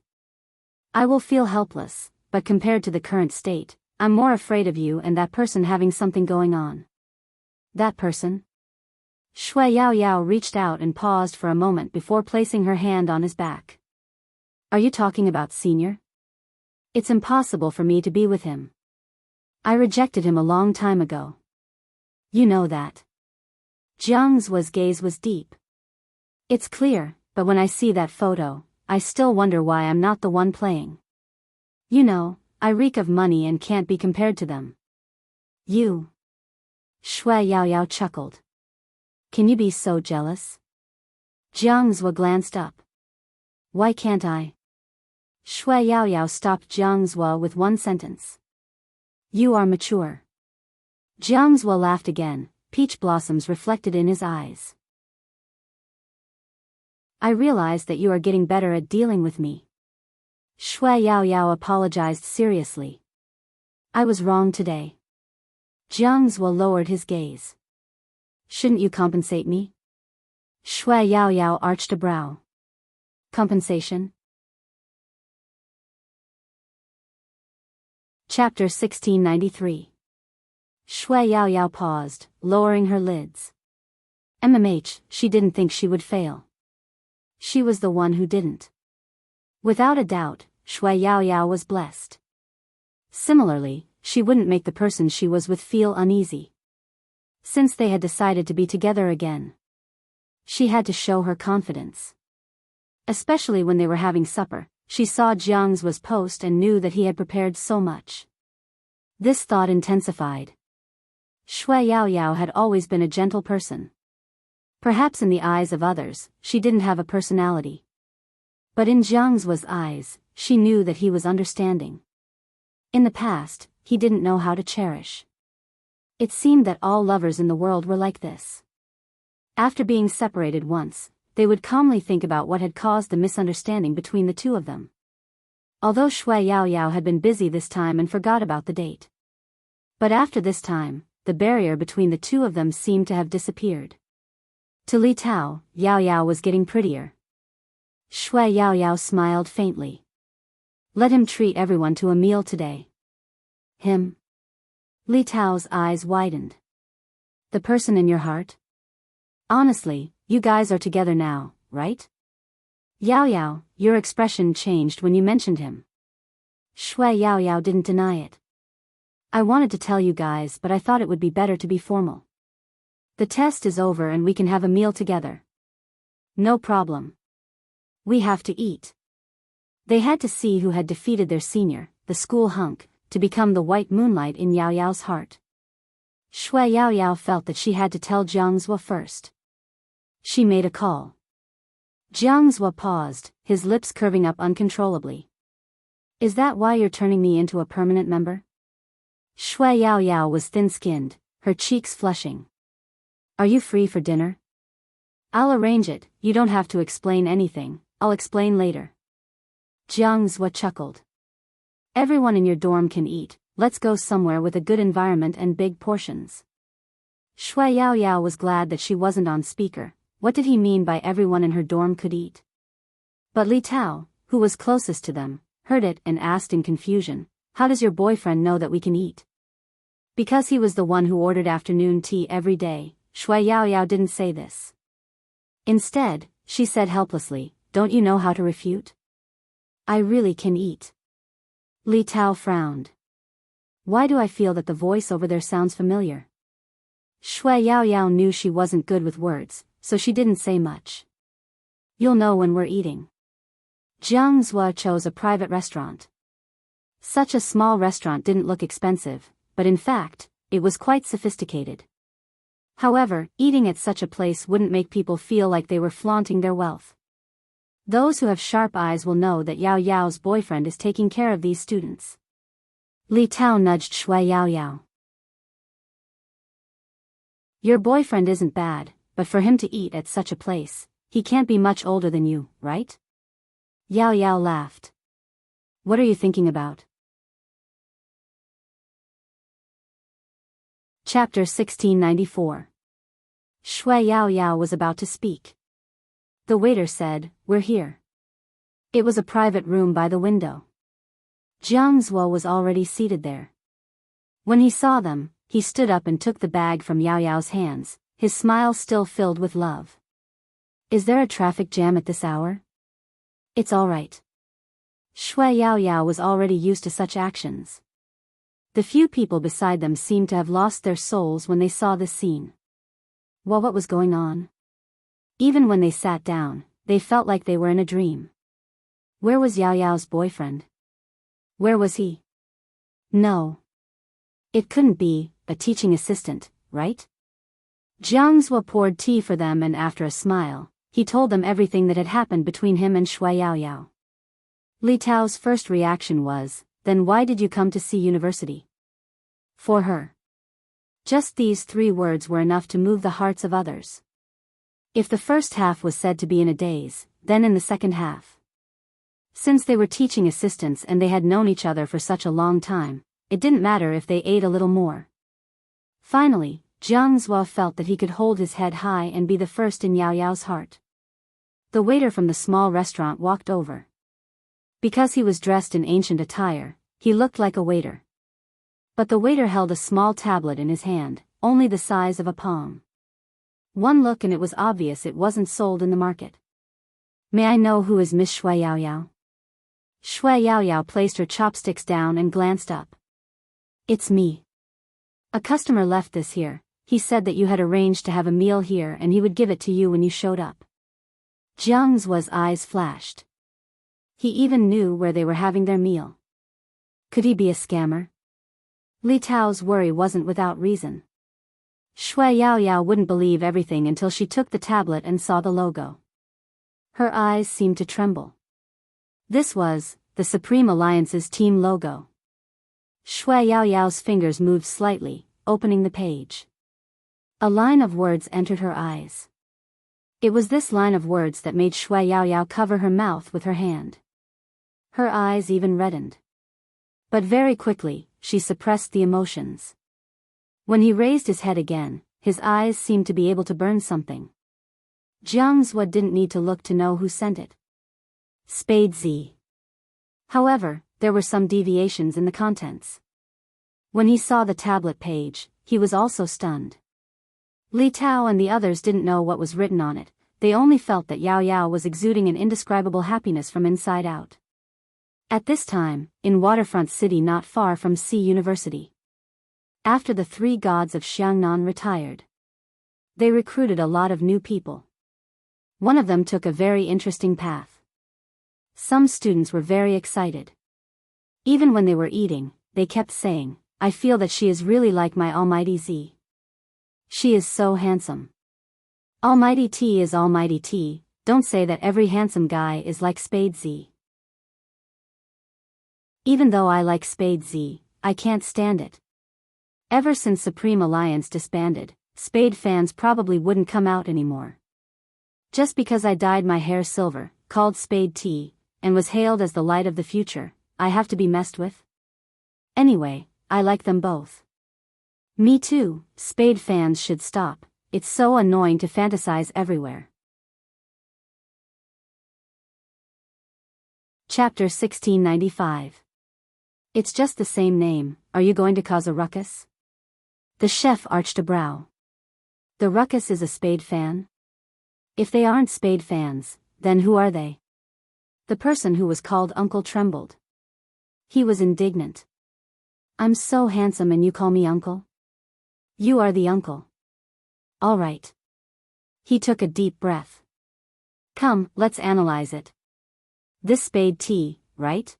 "I will feel helpless, but compared to the current state, I'm more afraid of you and that person having something going on." "That person?" Shui Yaoyao reached out and paused for a moment before placing her hand on his back. "Are you talking about Senior? It's impossible for me to be with him. I rejected him a long time ago. You know that." Jiang Zuo's gaze was deep. "It's clear, but when I see that photo, I still wonder why I'm not the one playing. You know, I reek of money and can't be compared to them." "You?" Shui Yaoyao chuckled. "Can you be so jealous?" Jiang Zuo glanced up. "Why can't I?" Shui Yaoyao stopped Jiang Zuo with one sentence. "You are mature." Jiang Zuo laughed again, peach blossoms reflected in his eyes. "I realize that you are getting better at dealing with me." Shui Yaoyao apologized seriously. "I was wrong today." Jiang Zuo lowered his gaze. "Shouldn't you compensate me?" Shui Yaoyao arched a brow. "Compensation?" Chapter 1693. Shui Yaoyao paused, lowering her lids. She didn't think she would fail. She was the one who didn't. Without a doubt, Shui Yaoyao was blessed. Similarly, she wouldn't make the person she was with feel uneasy. Since they had decided to be together again, she had to show her confidence. Especially when they were having supper, she saw Jiang Zuo's post and knew that he had prepared so much. This thought intensified. Shui Yaoyao had always been a gentle person. Perhaps in the eyes of others, she didn't have a personality. But in Jiang Zuo's eyes, she knew that he was understanding. In the past, he didn't know how to cherish. It seemed that all lovers in the world were like this. After being separated once, they would calmly think about what had caused the misunderstanding between the two of them. Although Shui Yaoyao had been busy this time and forgot about the date. But after this time, the barrier between the two of them seemed to have disappeared. To Li Tao, Yaoyao was getting prettier. Shui Yaoyao smiled faintly. Let him treat everyone to a meal today. Him? Li Tao's eyes widened. The person in your heart? Honestly, you guys are together now, right? Yaoyao, your expression changed when you mentioned him. Shui Yaoyao didn't deny it. I wanted to tell you guys, but I thought it would be better to be formal. The test is over and we can have a meal together. No problem. We have to eat. They had to see who had defeated their senior, the school hunk, to become the white moonlight in Yaoyao's heart. Shui Yaoyao felt that she had to tell Jiang Zuo first. She made a call. Jiang Zuo paused, his lips curving up uncontrollably. Is that why you're turning me into a permanent member? Shui Yaoyao was thin-skinned, her cheeks flushing. Are you free for dinner? I'll arrange it, you don't have to explain anything, I'll explain later. Jiang Zuo chuckled. Everyone in your dorm can eat, let's go somewhere with a good environment and big portions. Shui Yaoyao was glad that she wasn't on speaker. What did he mean by everyone in her dorm could eat? But Li Tao, who was closest to them, heard it and asked in confusion, how does your boyfriend know that we can eat? Because he was the one who ordered afternoon tea every day, Shui Yaoyao didn't say this. Instead, she said helplessly, don't you know how to refute? I really can eat. Li Tao frowned. Why do I feel that the voice over there sounds familiar? Shui Yaoyao knew she wasn't good with words, so she didn't say much. You'll know when we're eating. Jiang Zuo chose a private restaurant. Such a small restaurant didn't look expensive, but in fact, it was quite sophisticated. However, eating at such a place wouldn't make people feel like they were flaunting their wealth. Those who have sharp eyes will know that Yao Yao's boyfriend is taking care of these students. Li Tao nudged Shui Yaoyao. Your boyfriend isn't bad, but for him to eat at such a place, he can't be much older than you, right? Yaoyao laughed. What are you thinking about? Chapter 1694. Shui Yaoyao was about to speak. The waiter said, we're here. It was a private room by the window. Jiang Zuo was already seated there. When he saw them, he stood up and took the bag from Yaoyao's hands, his smile still filled with love. Is there a traffic jam at this hour? It's all right. Shui Yaoyao was already used to such actions. The few people beside them seemed to have lost their souls when they saw this scene. Well, what was going on? Even when they sat down, they felt like they were in a dream. Where was Yaoyao's boyfriend? Where was he? No. It couldn't be a teaching assistant, right? Jiang Zuo poured tea for them and after a smile, he told them everything that had happened between him and Shui Yaoyao. Li Tao's first reaction was, then why did you come to see university? For her. Just these 3 words were enough to move the hearts of others. If the first half was said to be in a daze, then in the second half. Since they were teaching assistants and they had known each other for such a long time, it didn't matter if they ate a little more. Finally, Jiang Zuo felt that he could hold his head high and be the first in Yaoyao's heart. The waiter from the small restaurant walked over. Because he was dressed in ancient attire, he looked like a waiter. But the waiter held a small tablet in his hand, only the size of a palm. One look and it was obvious it wasn't sold in the market. May I know who is Miss Shui Yao Yao? Shui Yao Yao placed her chopsticks down and glanced up. It's me. A customer left this here. He said that you had arranged to have a meal here and he would give it to you when you showed up. Jiang's eyes flashed. He even knew where they were having their meal. Could he be a scammer? Li Tao's worry wasn't without reason. Shui Yao Yao wouldn't believe everything until she took the tablet and saw the logo. Her eyes seemed to tremble. This was the Supreme Alliance's team logo. Shui Yao Yao's fingers moved slightly, opening the page. A line of words entered her eyes. It was this line of words that made Shui Yao Yao cover her mouth with her hand. Her eyes even reddened. But very quickly, she suppressed the emotions. When he raised his head again, his eyes seemed to be able to burn something. Jiang Zhuo didn't need to look to know who sent it. Spade Z. However, there were some deviations in the contents. When he saw the tablet page, he was also stunned. Li Tao and the others didn't know what was written on it, they only felt that Yao Yao was exuding an indescribable happiness from inside out. At this time, in Waterfront City not far from C University. After the three gods of Xiangnan retired, they recruited a lot of new people. One of them took a very interesting path. Some students were very excited. Even when they were eating, they kept saying, I feel that she is really like my Almighty Z. She is so handsome. Almighty T is Almighty T, don't say that every handsome guy is like Spade Z. Even though I like Spade Z, I can't stand it. Ever since Supreme Alliance disbanded, Spade fans probably wouldn't come out anymore. Just because I dyed my hair silver, called Spade T, and was hailed as the light of the future, I have to be messed with? Anyway, I like them both. Me too, Spade fans should stop, it's so annoying to fantasize everywhere. Chapter 1695. It's just the same name, are you going to cause a ruckus? The chef arched a brow. The ruckus is a Spade fan? If they aren't Spade fans, then who are they? The person who was called Uncle trembled. He was indignant. I'm so handsome and you call me uncle? You are the uncle. All right. He took a deep breath. Come, let's analyze it. This Spade T, right?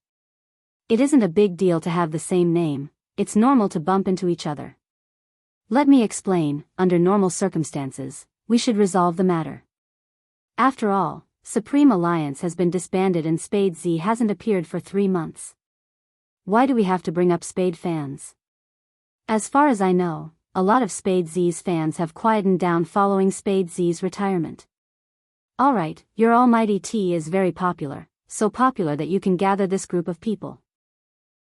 It isn't a big deal to have the same name, it's normal to bump into each other. Let me explain, under normal circumstances, we should resolve the matter. After all, Supreme Alliance has been disbanded and Spade Z hasn't appeared for 3 months. Why do we have to bring up Spade fans? As far as I know, a lot of Spade Z's fans have quietened down following Spade Z's retirement. Alright, your Almighty T is very popular, so popular that you can gather this group of people.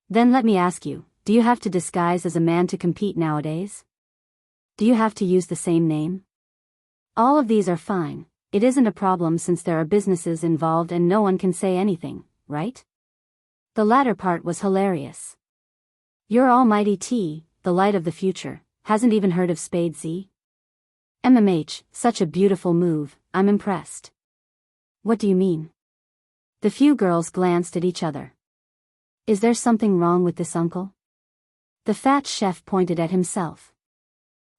Then let me ask you, do you have to disguise as a man to compete nowadays? Do you have to use the same name? All of these are fine, it isn't a problem since there are businesses involved and no one can say anything, right? The latter part was hilarious. Your Almighty T, the light of the future, hasn't even heard of Spade Z? MMH, such a beautiful move, I'm impressed. What do you mean? The few girls glanced at each other. Is there something wrong with this uncle? The fat chef pointed at himself.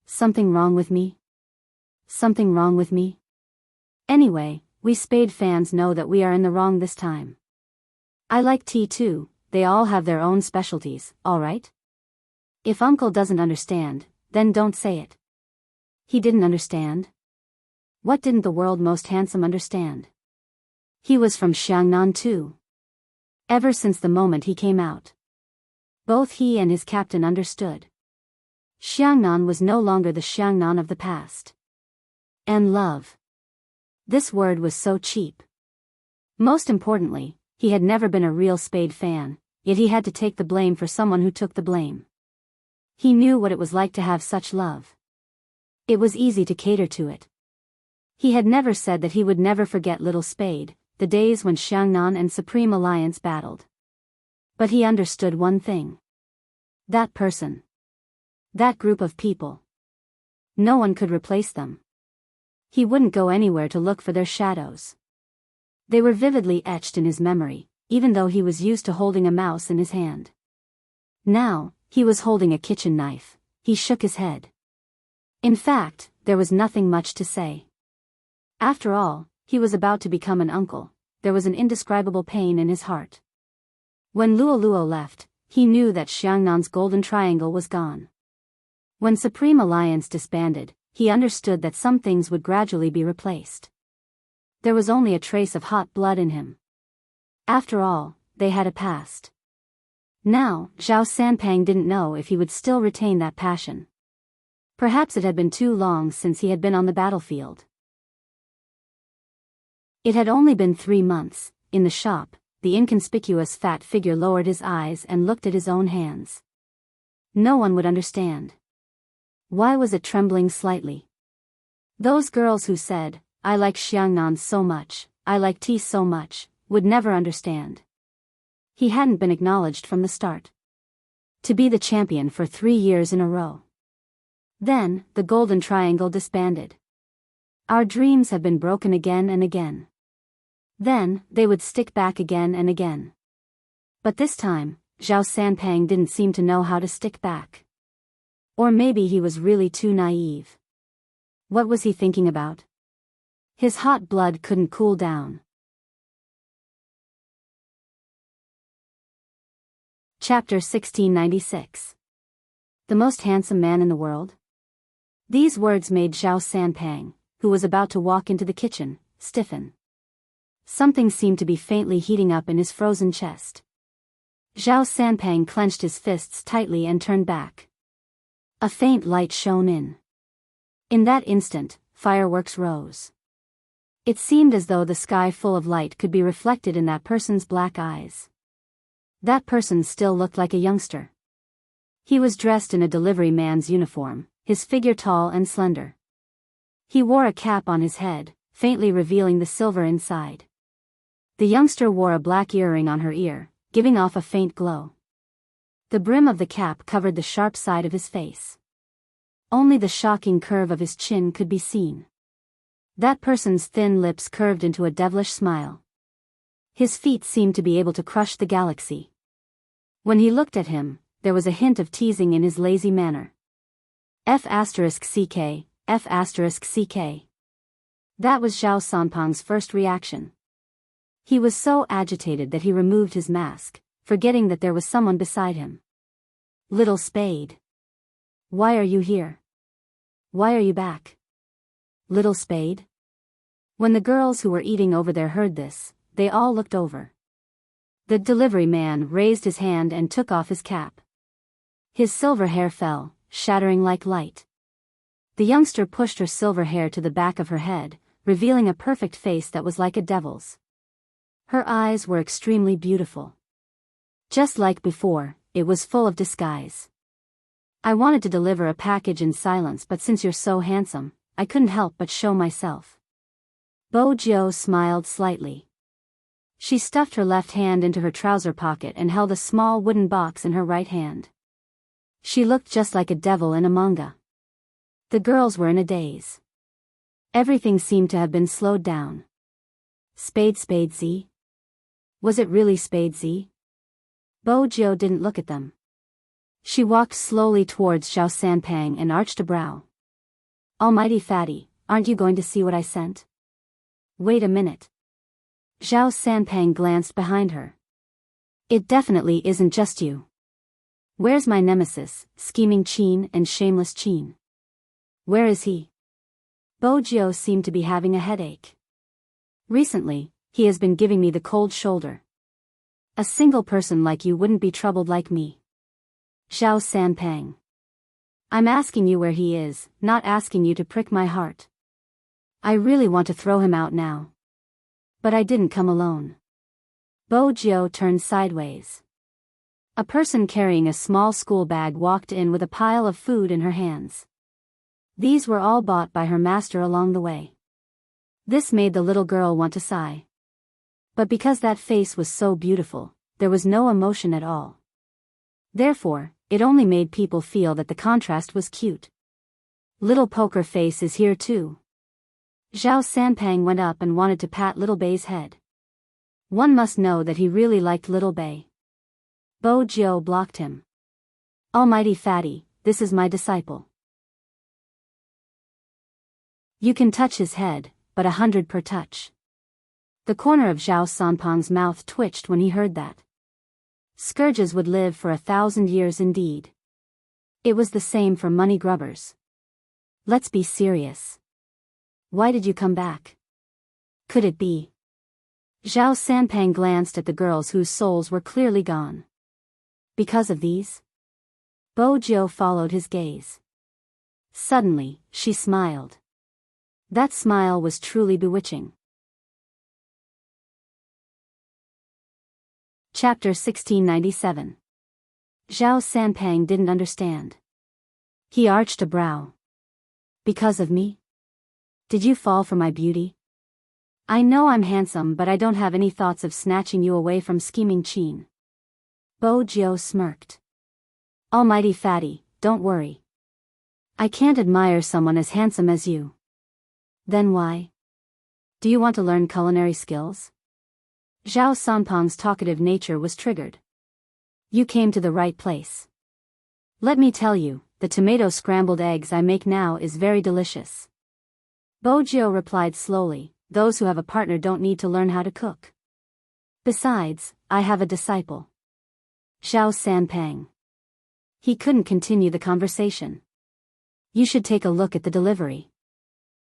Something wrong with me? Something wrong with me? Anyway, we Spade fans know that we are in the wrong this time. I like tea too, they all have their own specialties, alright? If uncle doesn't understand, then don't say it. He didn't understand? What didn't the world most handsome understand? He was from Xiangnan too. Ever since the moment he came out. Both he and his captain understood. Xiangnan was no longer the Xiangnan of the past. And love. This word was so cheap. Most importantly, he had never been a real Spade fan, yet he had to take the blame for someone who took the blame. He knew what it was like to have such love. It was easy to cater to it. He had never said that he would never forget Little Spade, the days when Xiangnan and Supreme Alliance battled. But he understood one thing. That person. That group of people. No one could replace them. He wouldn't go anywhere to look for their shadows. They were vividly etched in his memory, even though he was used to holding a mouse in his hand. Now, he was holding a kitchen knife. He shook his head. In fact, there was nothing much to say. After all, he was about to become an uncle. There was an indescribable pain in his heart. When Luo left, he knew that Xiangnan's golden triangle was gone. When Supreme Alliance disbanded, he understood that some things would gradually be replaced. There was only a trace of hot blood in him. After all, they had a past. Now, Zhao Sanpang didn't know if he would still retain that passion. Perhaps it had been too long since he had been on the battlefield. It had only been 3 months. In the shop, the inconspicuous fat figure lowered his eyes and looked at his own hands. No one would understand. Why was it trembling slightly? Those girls who said, "I like Xiangnan so much, I like tea so much," would never understand. He hadn't been acknowledged from the start. To be the champion for 3 years in a row. Then, the Golden Triangle disbanded. Our dreams have been broken again and again. Then, they would stick back again and again. But this time, Zhao Sanpang didn't seem to know how to stick back. Or maybe he was really too naive. What was he thinking about? His hot blood couldn't cool down. Chapter 1696. The most handsome man in the world? These words made Zhao Sanpang, who was about to walk into the kitchen, stiffen. Something seemed to be faintly heating up in his frozen chest. Zhao Sanpang clenched his fists tightly and turned back. A faint light shone in. In that instant, fireworks rose. It seemed as though the sky full of light could be reflected in that person's black eyes. That person still looked like a youngster. He was dressed in a delivery man's uniform, his figure tall and slender. He wore a cap on his head, faintly revealing the silver inside. The youngster wore a black earring on her ear, giving off a faint glow. The brim of the cap covered the sharp side of his face. Only the shocking curve of his chin could be seen. That person's thin lips curved into a devilish smile. His feet seemed to be able to crush the galaxy. When he looked at him, there was a hint of teasing in his lazy manner. F***ck, F***ck. That was Zhao Sanpang's first reaction. He was so agitated that he removed his mask, forgetting that there was someone beside him. Little Spade. Why are you here? Why are you back? Little Spade? When the girls who were eating over there heard this, they all looked over. The delivery man raised his hand and took off his cap. His silver hair fell, shattering like light. The youngster pushed her silver hair to the back of her head, revealing a perfect face that was like a devil's. Her eyes were extremely beautiful. Just like before, it was full of disguise. I wanted to deliver a package in silence, but since you're so handsome, I couldn't help but show myself. Bo Jiao smiled slightly. She stuffed her left hand into her trouser pocket and held a small wooden box in her right hand. She looked just like a devil in a manga. The girls were in a daze. Everything seemed to have been slowed down. Spade Z? Was it really Spade Z? Bo Jiao didn't look at them. She walked slowly towards Zhao Sanpang and arched a brow. Almighty fatty, aren't you going to see what I sent? Wait a minute. Zhao Sanpang glanced behind her. It definitely isn't just you. Where's my nemesis, scheming Qin and shameless Qin? Where is he? Bo Jiao seemed to be having a headache. Recently, he has been giving me the cold shoulder. A single person like you wouldn't be troubled like me. Zhao Sanpang. I'm asking you where he is, not asking you to prick my heart. I really want to throw him out now. But I didn't come alone. Bo Jiao turned sideways. A person carrying a small school bag walked in with a pile of food in her hands. These were all bought by her master along the way. This made the little girl want to sigh. But because that face was so beautiful, there was no emotion at all. Therefore, it only made people feel that the contrast was cute. Little Poker Face is here too. Zhao Sanpang went up and wanted to pat Little Bei's head. One must know that he really liked Little Bei. Bo Jiu blocked him. Almighty fatty, this is my disciple. You can touch his head, but 100 per touch. The corner of Zhao Sanpeng's mouth twitched when he heard that. Scourges would live for 1,000 years indeed. It was the same for money grubbers. Let's be serious. Why did you come back? Could it be? Zhao Sanpeng glanced at the girls whose souls were clearly gone. Because of these? Bo Jiu followed his gaze. Suddenly, she smiled. That smile was truly bewitching. Chapter 1697. Zhao Sanpeng didn't understand. He arched a brow. Because of me? Did you fall for my beauty? I know I'm handsome, but I don't have any thoughts of snatching you away from scheming Qin. Bo Jiu smirked. Almighty fatty, don't worry. I can't admire someone as handsome as you. Then why? Do you want to learn culinary skills? Zhao Sanpeng's talkative nature was triggered. You came to the right place. Let me tell you, the tomato scrambled eggs I make now is very delicious. Bo Jiu replied slowly, those who have a partner don't need to learn how to cook. Besides, I have a disciple. Zhao Sanpeng. He couldn't continue the conversation. You should take a look at the delivery.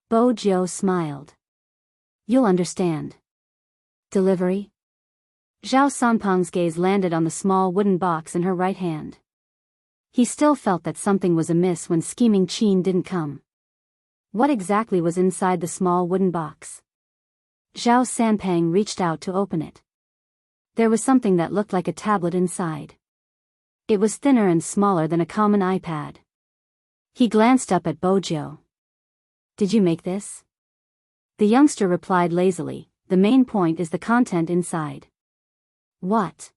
Bo Jiu smiled. You'll understand. Delivery? Zhao Sanpeng's gaze landed on the small wooden box in her right hand. He still felt that something was amiss when scheming Qin didn't come. What exactly was inside the small wooden box? Zhao Sanpeng reached out to open it. There was something that looked like a tablet inside. It was thinner and smaller than a common iPad. He glanced up at Bo Jiu. Did you make this? The youngster replied lazily, the main point is the content inside. What?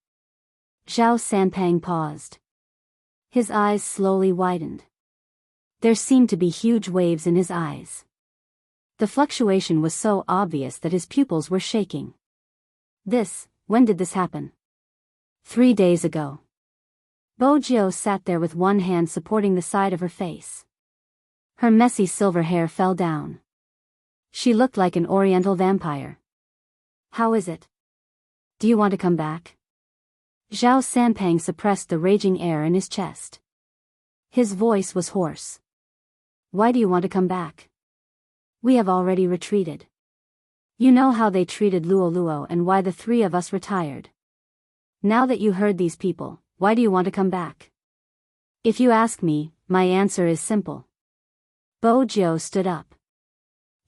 Zhao Sanpeng paused. His eyes slowly widened. There seemed to be huge waves in his eyes. The fluctuation was so obvious that his pupils were shaking. When did this happen? 3 days ago. Bo Jiu sat there with one hand supporting the side of her face. Her messy silver hair fell down. She looked like an oriental vampire. How is it? Do you want to come back? Zhao Sanpeng suppressed the raging air in his chest. His voice was hoarse. Why do you want to come back? We have already retreated. You know how they treated Luo and why the 3 of us retired. Now that you heard these people, why do you want to come back? If you ask me, my answer is simple. Bo Jiu stood up.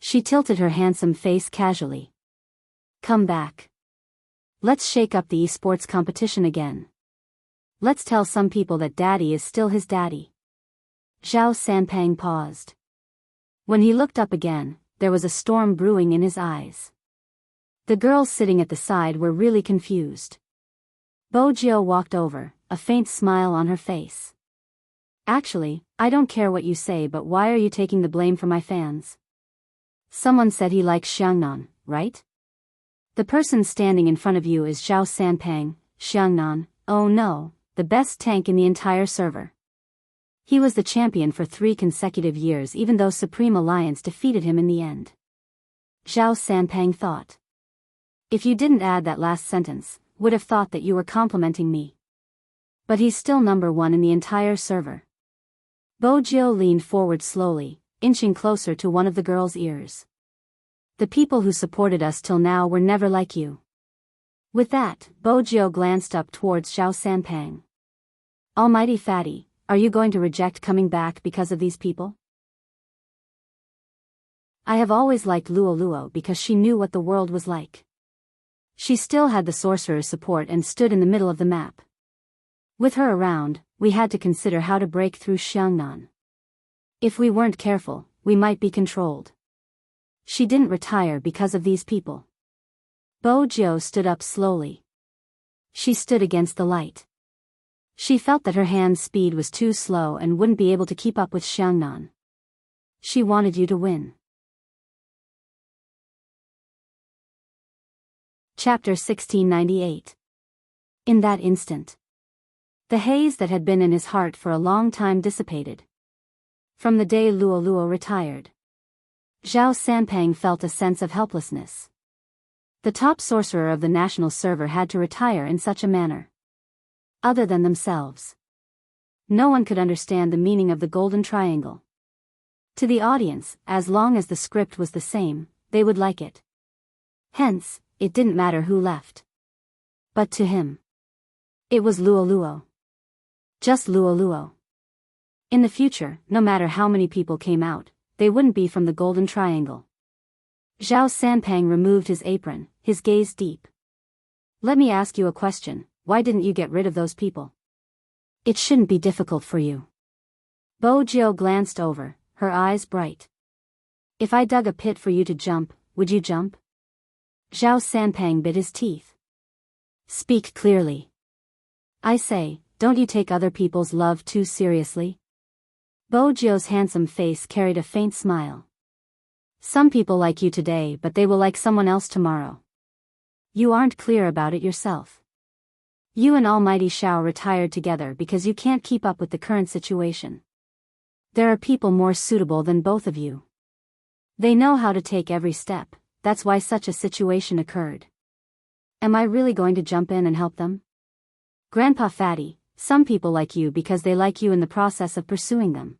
She tilted her handsome face casually. Come back. Let's shake up the esports competition again. Let's tell some people that daddy is still his daddy. Zhao Sanpeng paused. When he looked up again, there was a storm brewing in his eyes. The girls sitting at the side were really confused. Bo Jiu walked over, a faint smile on her face. Actually, I don't care what you say, but why are you taking the blame for my fans? Someone said he likes Xiangnan, right? The person standing in front of you is Zhao Sanpeng, Xiangnan, oh no, the best tank in the entire server. He was the champion for 3 consecutive years even though Supreme Alliance defeated him in the end. Zhao Sanpeng thought. If you didn't add that last sentence, would have thought that you were complimenting me. But he's still number 1 in the entire server. Bo Jiu leaned forward slowly, inching closer to one of the girl's ears. The people who supported us till now were never like you. With that, Bo Jiu glanced up towards Zhao Sanpeng. Almighty fatty, are you going to reject coming back because of these people? I have always liked Luo because she knew what the world was like. She still had the sorcerer's support and stood in the middle of the map. With her around, we had to consider how to break through Xiangnan. If we weren't careful, we might be controlled. She didn't retire because of these people. Bo Jiu stood up slowly. She stood against the light. She felt that her hand's speed was too slow and wouldn't be able to keep up with Xiangnan. She wanted you to win. Chapter 1698. In that instant, the haze that had been in his heart for a long time dissipated. From the day Luo Luo retired, Zhao Sanpang felt a sense of helplessness. The top sorcerer of the national server had to retire in such a manner. Other than themselves, no one could understand the meaning of the golden triangle. To the audience, as long as the script was the same, they would like it. Hence, it didn't matter who left. But to him, it was Luo Luo. Just Luo Luo. In the future, no matter how many people came out, they wouldn't be from the golden triangle. Zhao Sanpang removed his apron, his gaze deep. Let me ask you a question, why didn't you get rid of those people? It shouldn't be difficult for you. Bo Jiao glanced over, her eyes bright. If I dug a pit for you to jump, would you jump? Zhao Sanpang bit his teeth. Speak clearly. I say, don't you take other people's love too seriously? Bo Jiao's handsome face carried a faint smile. Some people like you today, but they will like someone else tomorrow. You aren't clear about it yourself. You and Almighty Shao retired together because you can't keep up with the current situation. There are people more suitable than both of you. They know how to take every step, that's why such a situation occurred. Am I really going to jump in and help them? Grandpa Fatty, some people like you because they like you in the process of pursuing them.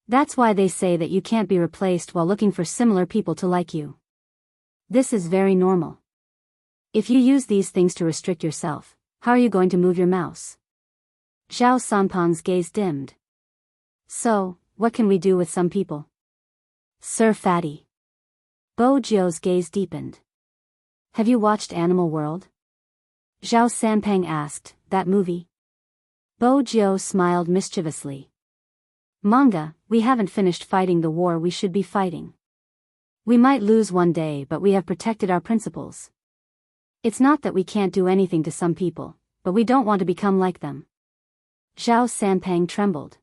That's why they say that you can't be replaced while looking for similar people to like you. This is very normal. If you use these things to restrict yourself, how are you going to move your mouse? Zhao Sanpang's gaze dimmed. So, what can we do with some people? Sir Fatty. Bo Jiao's gaze deepened. Have you watched Animal World? Zhao Sanpang asked, that movie? Bo Jiao smiled mischievously. Manga, we haven't finished fighting the war we should be fighting. We might lose one day, but we have protected our principles. It's not that we can't do anything to some people, but we don't want to become like them. Zhao Sanpang trembled.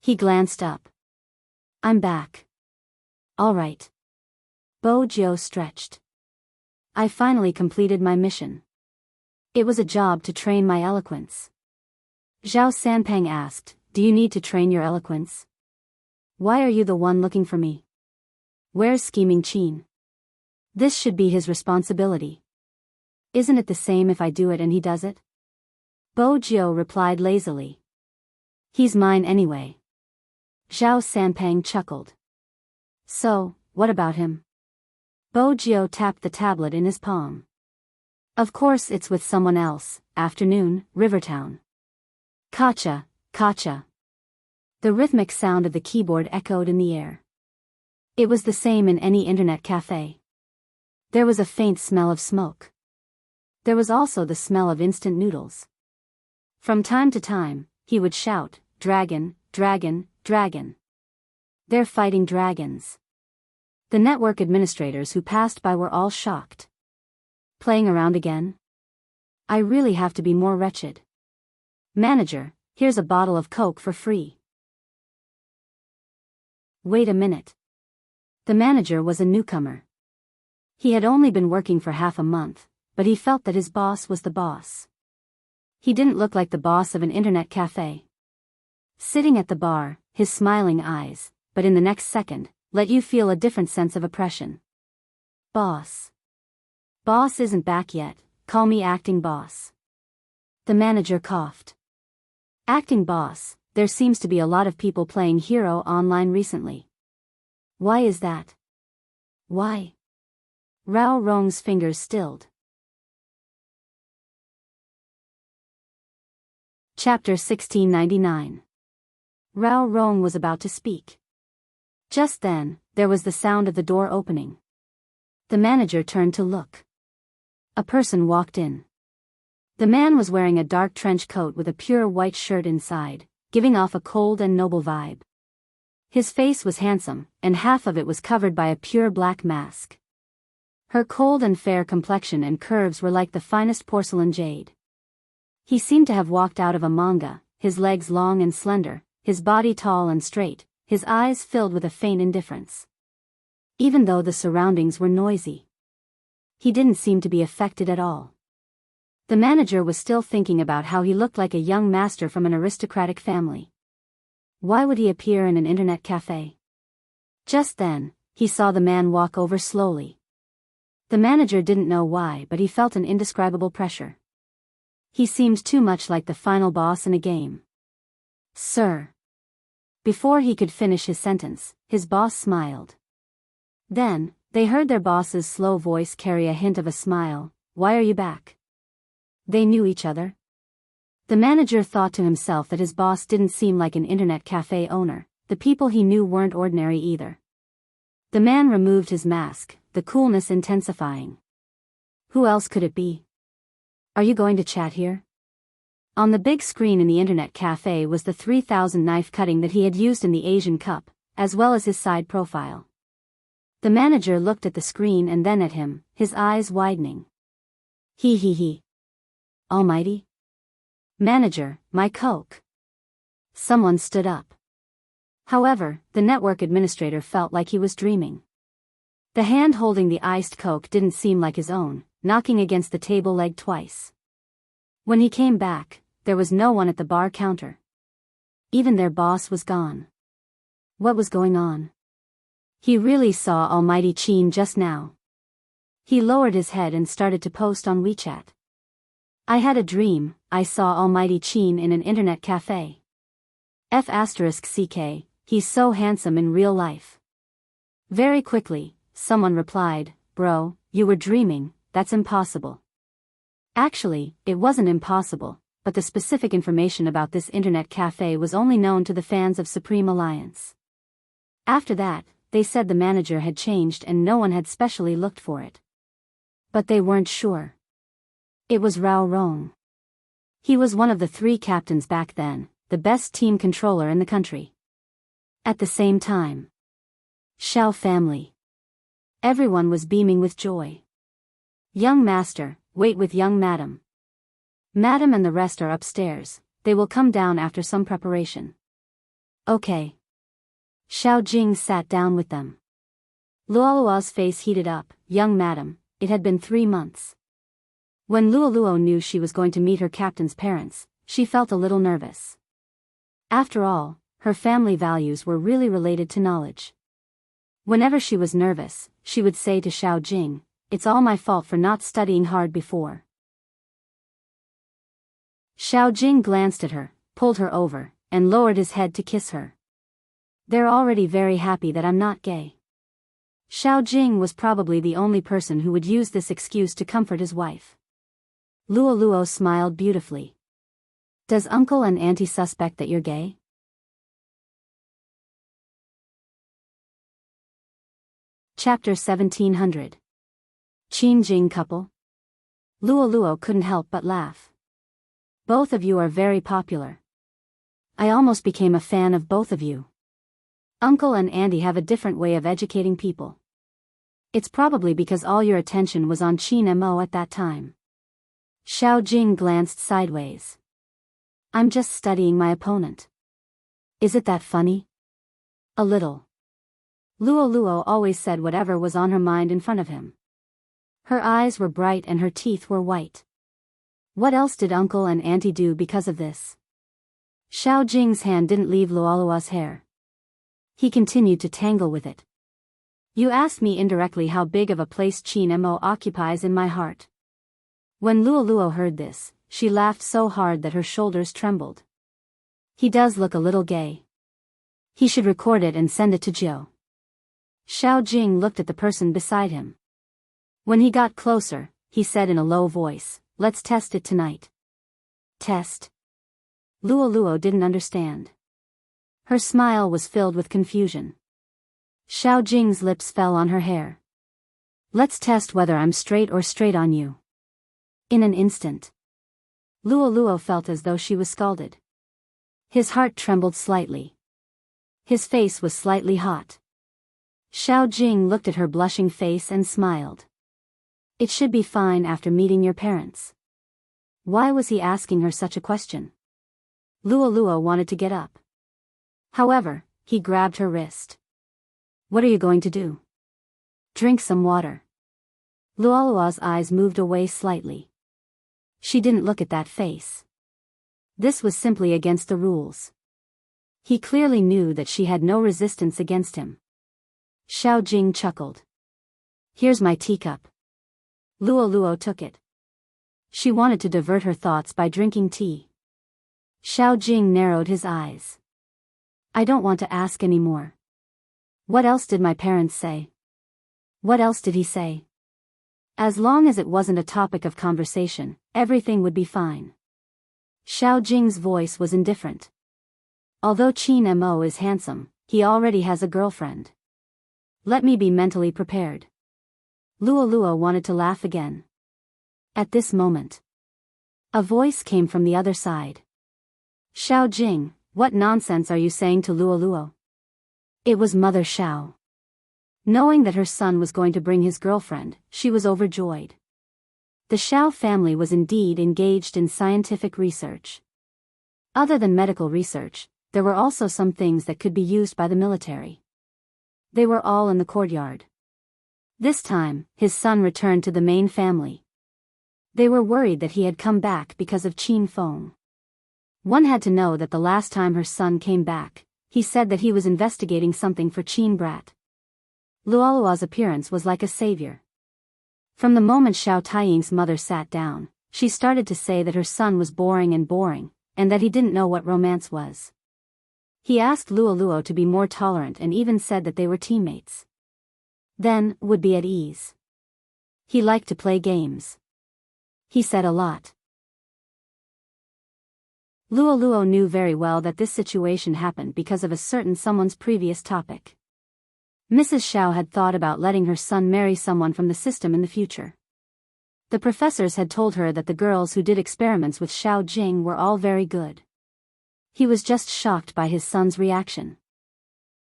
He glanced up. I'm back. All right. Bo Jiao stretched. I finally completed my mission. It was a job to train my eloquence. Zhao Sanpang asked, do you need to train your eloquence? Why are you the one looking for me? Where's Scheming Qin? This should be his responsibility. Isn't it the same if I do it and he does it? Bo Jiao replied lazily. He's mine anyway. Zhao Sanpang chuckled. So, what about him? Bo Jiao tapped the tablet in his palm. Of course it's with someone else, afternoon, Rivertown. Kacha, kacha. The rhythmic sound of the keyboard echoed in the air. It was the same in any internet cafe. There was a faint smell of smoke. There was also the smell of instant noodles. From time to time, he would shout, dragon, dragon, dragon. They're fighting dragons. The network administrators who passed by were all shocked. Playing around again? I really have to be more wretched. Manager, here's a bottle of Coke for free. Wait a minute. The manager was a newcomer. He had only been working for half a month, but he felt that his boss was the boss. He didn't look like the boss of an internet cafe. Sitting at the bar, his smiling eyes, but in the next second, let you feel a different sense of oppression. Boss. Boss isn't back yet, call me acting boss. The manager coughed. Acting boss, there seems to be a lot of people playing Hero online recently. Why is that? Why? Rao Rong's fingers stilled. Chapter 1699. Rao Rong was about to speak. Just then, there was the sound of the door opening. The manager turned to look. A person walked in. The man was wearing a dark trench coat with a pure white shirt inside, giving off a cold and noble vibe. His face was handsome, and half of it was covered by a pure black mask. Her cold and fair complexion and curves were like the finest porcelain jade. He seemed to have walked out of a manga, his legs long and slender, his body tall and straight, his eyes filled with a faint indifference. Even though the surroundings were noisy. He didn't seem to be affected at all. The manager was still thinking about how he looked like a young master from an aristocratic family. Why would he appear in an internet cafe? Just then, he saw the man walk over slowly. The manager didn't know why, but he felt an indescribable pressure. He seemed too much like the final boss in a game. "Sir." Before he could finish his sentence, his boss smiled. Then, they heard their boss's slow voice carry a hint of a smile. "Why are you back?" They knew each other. The manager thought to himself that his boss didn't seem like an internet cafe owner. The people he knew weren't ordinary either. The man removed his mask, the coolness intensifying. Who else could it be? "Are you going to chat here?" On the big screen in the internet cafe was the 3000 knife cutting that he had used in the Asian Cup, as well as his side profile. The manager looked at the screen and then at him, his eyes widening. He. Almighty? Manager, my Coke. Someone stood up. However, the network administrator felt like he was dreaming. The hand holding the iced Coke didn't seem like his own, knocking against the table leg twice. When he came back, there was no one at the bar counter. Even their boss was gone. What was going on? He really saw Almighty Chin just now. He lowered his head and started to post on WeChat. "I had a dream, I saw Almighty Chin in an internet cafe. F***ck, he's so handsome in real life." Very quickly, someone replied, "Bro, you were dreaming, that's impossible." Actually, it wasn't impossible, but the specific information about this internet cafe was only known to the fans of Supreme Alliance. After that, they said the manager had changed and no one had specially looked for it. But they weren't sure. It was Rao Rong. He was one of the 3 captains back then, the best team controller in the country. At the same time, Xiao family. Everyone was beaming with joy. "Young master, wait with young madam. Madam and the rest are upstairs, they will come down after some preparation." "Okay." Xiao Jing sat down with them. Luoluo's face heated up. "Young madam, it had been 3 months." When Luoluo knew she was going to meet her captain's parents, she felt a little nervous. After all, her family values were really related to knowledge. Whenever she was nervous, she would say to Xiao Jing, "It's all my fault for not studying hard before." Xiao Jing glanced at her, pulled her over, and lowered his head to kiss her. "They're already very happy that I'm not gay." Xiao Jing was probably the only person who would use this excuse to comfort his wife. Luoluo smiled beautifully. "Does uncle and auntie suspect that you're gay?" Chapter 1700. Qin Jing couple. Luoluo couldn't help but laugh. "Both of you are very popular. I almost became a fan of both of you. Uncle and auntie have a different way of educating people. It's probably because all your attention was on Qin Mo at that time." Xiao Jing glanced sideways. "I'm just studying my opponent. Is it that funny?" "A little." Luoluo always said whatever was on her mind in front of him. Her eyes were bright and her teeth were white. What else did uncle and auntie do because of this? Xiao Jing's hand didn't leave Luoluo's hair. He continued to tangle with it. "You asked me indirectly how big of a place Qin Mo occupies in my heart." When Luoluo heard this, she laughed so hard that her shoulders trembled. "He does look a little gay. He should record it and send it to Jiu." Xiao Jing looked at the person beside him. When he got closer, he said in a low voice, "Let's test it tonight." "Test?" Luoluo didn't understand. Her smile was filled with confusion. Xiao Jing's lips fell on her hair. "Let's test whether I'm straight or straight on you." In an instant, Luoluo felt as though she was scalded. His heart trembled slightly. His face was slightly hot. Xiao Jing looked at her blushing face and smiled. "It should be fine after meeting your parents." Why was he asking her such a question? Luoluo wanted to get up. However, he grabbed her wrist. "What are you going to do?" "Drink some water." Luolua's eyes moved away slightly. She didn't look at that face. This was simply against the rules. He clearly knew that she had no resistance against him. Xiao Jing chuckled. Here's my teacup. Luoluo took it. She wanted to divert her thoughts by drinking tea. Xiao Jing narrowed his eyes. I don't want to ask anymore. What else did my parents say? What else did he say? As long as it wasn't a topic of conversation, everything would be fine. Xiao Jing's voice was indifferent. Although Qin Mo is handsome, he already has a girlfriend. Let me be mentally prepared. Luoluo wanted to laugh again. At this moment, a voice came from the other side. Xiao Jing, what nonsense are you saying to Luoluo? It was Mother Xiao. Knowing that her son was going to bring his girlfriend, she was overjoyed. The Xiao family was indeed engaged in scientific research. Other than medical research, there were also some things that could be used by the military. They were all in the courtyard. This time, his son returned to the main family. They were worried that he had come back because of Qin Feng. One had to know that the last time her son came back, he said that he was investigating something for Qin Brat. Luolua's appearance was like a savior. From the moment Xiao Taiying's mother sat down, she started to say that her son was boring, and that he didn't know what romance was. He asked Luoluo to be more tolerant and even said that they were teammates. Then, would be at ease. He liked to play games. He said a lot. Luoluo knew very well that this situation happened because of a certain someone's previous topic. Mrs. Xiao had thought about letting her son marry someone from the system in the future. The professors had told her that the girls who did experiments with Xiao Jing were all very good. He was just shocked by his son's reaction.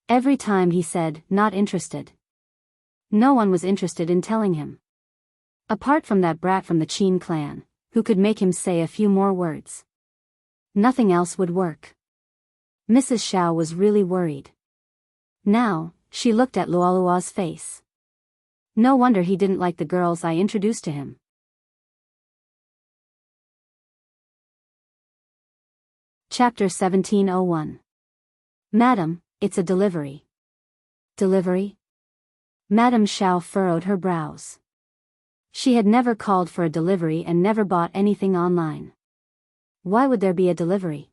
Every time he said, "Not interested." No one was interested in telling him. Apart from that brat from the Qin clan, who could make him say a few more words. Nothing else would work. Mrs. Xiao was really worried. Now, she looked at Luolua's face. No wonder he didn't like the girls I introduced to him. Chapter 1701. Madam, it's a delivery. Delivery? Madam Xiao furrowed her brows. She had never called for a delivery and never bought anything online. Why would there be a delivery?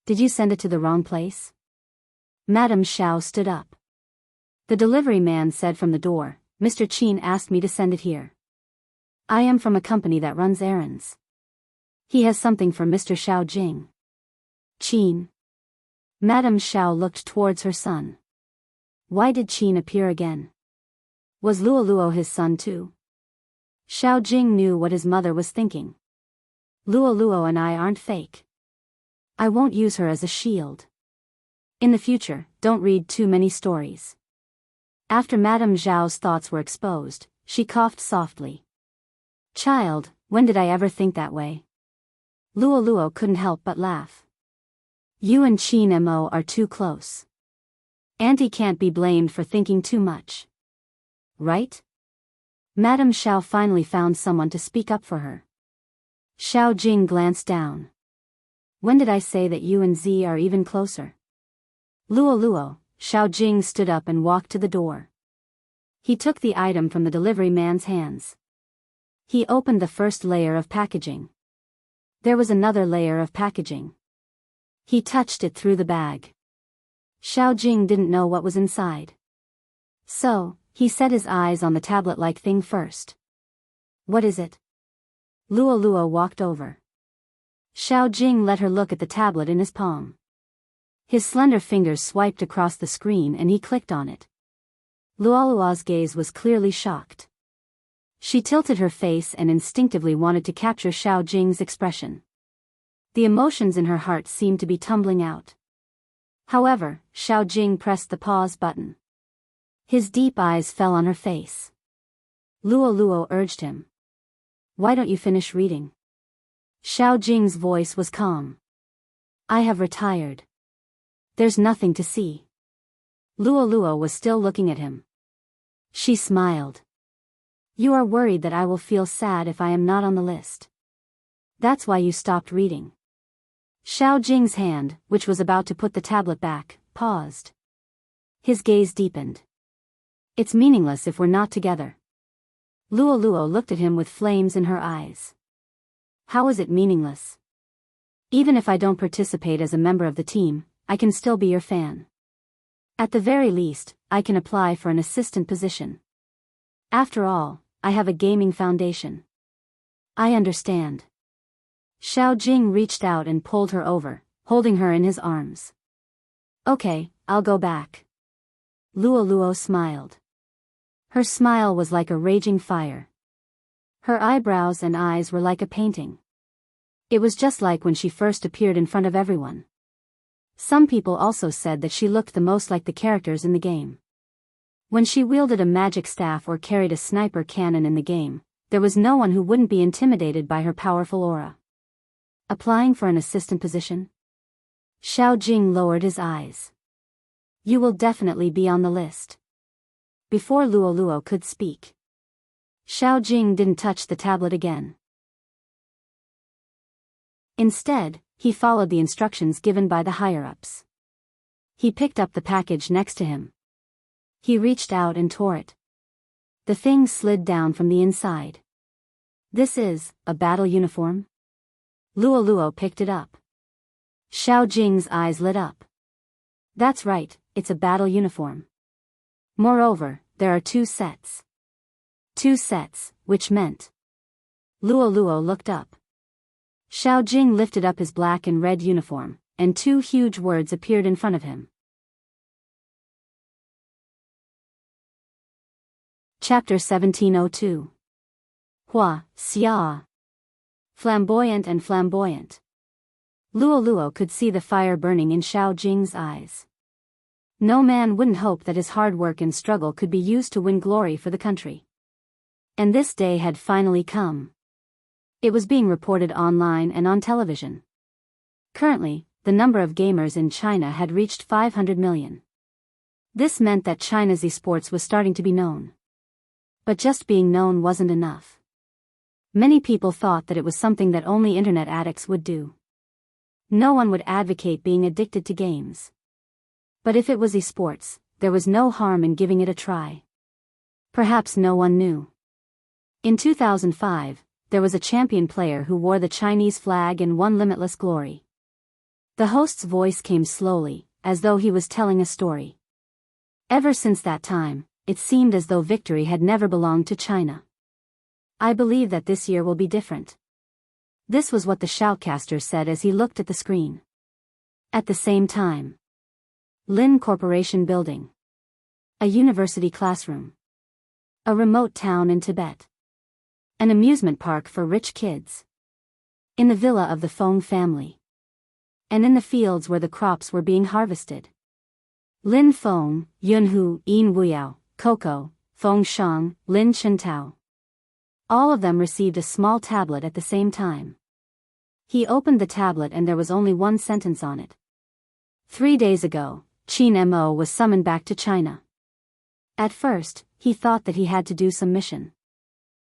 Did you send it to the wrong place? Madam Xiao stood up. The delivery man said from the door, Mr. Qin asked me to send it here. I am from a company that runs errands. He has something for Mr. Xiao Jing. Qin. Madam Xiao looked towards her son. Why did Qin appear again? Was Luoluo his son too? Xiao Jing knew what his mother was thinking. Luoluo and I aren't fake. I won't use her as a shield. In the future, don't read too many stories. After Madame Zhao's thoughts were exposed, she coughed softly. Child, when did I ever think that way? Luoluo couldn't help but laugh. You and Qin Mo are too close. Auntie can't be blamed for thinking too much. Right? Madame Xiao finally found someone to speak up for her. Xiao Jing glanced down. When did I say that you and Z are even closer? Luoluo, Xiao Jing stood up and walked to the door. He took the item from the delivery man's hands. He opened the first layer of packaging. There was another layer of packaging. He touched it through the bag. Xiao Jing didn't know what was inside. So, he set his eyes on the tablet-like thing first. What is it? Luoluo walked over. Xiao Jing let her look at the tablet in his palm. His slender fingers swiped across the screen and he clicked on it. Luoluo's gaze was clearly shocked. She tilted her face and instinctively wanted to capture Xiao Jing's expression. The emotions in her heart seemed to be tumbling out. However, Xiao Jing pressed the pause button. His deep eyes fell on her face. Luoluo urged him. Why don't you finish reading? Xiao Jing's voice was calm. I have retired. There's nothing to see. Luoluo was still looking at him. She smiled. You are worried that I will feel sad if I am not on the list. That's why you stopped reading. Xiao Jing's hand, which was about to put the tablet back, paused. His gaze deepened. It's meaningless if we're not together. Luo Luo looked at him with flames in her eyes. How is it meaningless? Even if I don't participate as a member of the team, I can still be your fan. At the very least, I can apply for an assistant position. After all, I have a gaming foundation. I understand. Xiao Jing reached out and pulled her over, holding her in his arms. Okay, I'll go back. Luo Luo smiled. Her smile was like a raging fire. Her eyebrows and eyes were like a painting. It was just like when she first appeared in front of everyone. Some people also said that she looked the most like the characters in the game. When she wielded a magic staff or carried a sniper cannon in the game, there was no one who wouldn't be intimidated by her powerful aura. Applying for an assistant position? Xiao Jing lowered his eyes. You will definitely be on the list. Before Luo Luo could speak, Xiao Jing didn't touch the tablet again. Instead, he followed the instructions given by the higher-ups. He picked up the package next to him. He reached out and tore it. The thing slid down from the inside. This is a battle uniform? Luo Luo picked it up. Xiao Jing's eyes lit up. That's right, it's a battle uniform. Moreover, there are 2 sets. 2 sets, which meant. Luo Luo looked up. Xiao Jing lifted up his black and red uniform, and 2 huge words appeared in front of him. Chapter 1702. Hua, Xia. Flamboyant and flamboyant. Luo Luo could see the fire burning in Xiao Jing's eyes. No man wouldn't hope that his hard work and struggle could be used to win glory for the country. And this day had finally come. It was being reported online and on television. Currently, the number of gamers in China had reached 500 million. This meant that China's esports was starting to be known. But just being known wasn't enough. Many people thought that it was something that only internet addicts would do. No one would advocate being addicted to games. But if it was esports, there was no harm in giving it a try. Perhaps no one knew. In 2005, there was a champion player who wore the Chinese flag and won limitless glory. The host's voice came slowly, as though he was telling a story. Ever since that time, it seemed as though victory had never belonged to China. I believe that this year will be different. This was what the shoutcaster said as he looked at the screen. At the same time, Lin Corporation Building. A university classroom. A remote town in Tibet. An amusement park for rich kids. In the villa of the Feng family. And in the fields where the crops were being harvested. Lin Feng, Yunhu, Yin Wuyao, Coco, Feng Shang, Lin Chentao. All of them received a small tablet at the same time. He opened the tablet and there was only one sentence on it. 3 days ago, Qin Mo was summoned back to China. At first, he thought that he had to do some mission.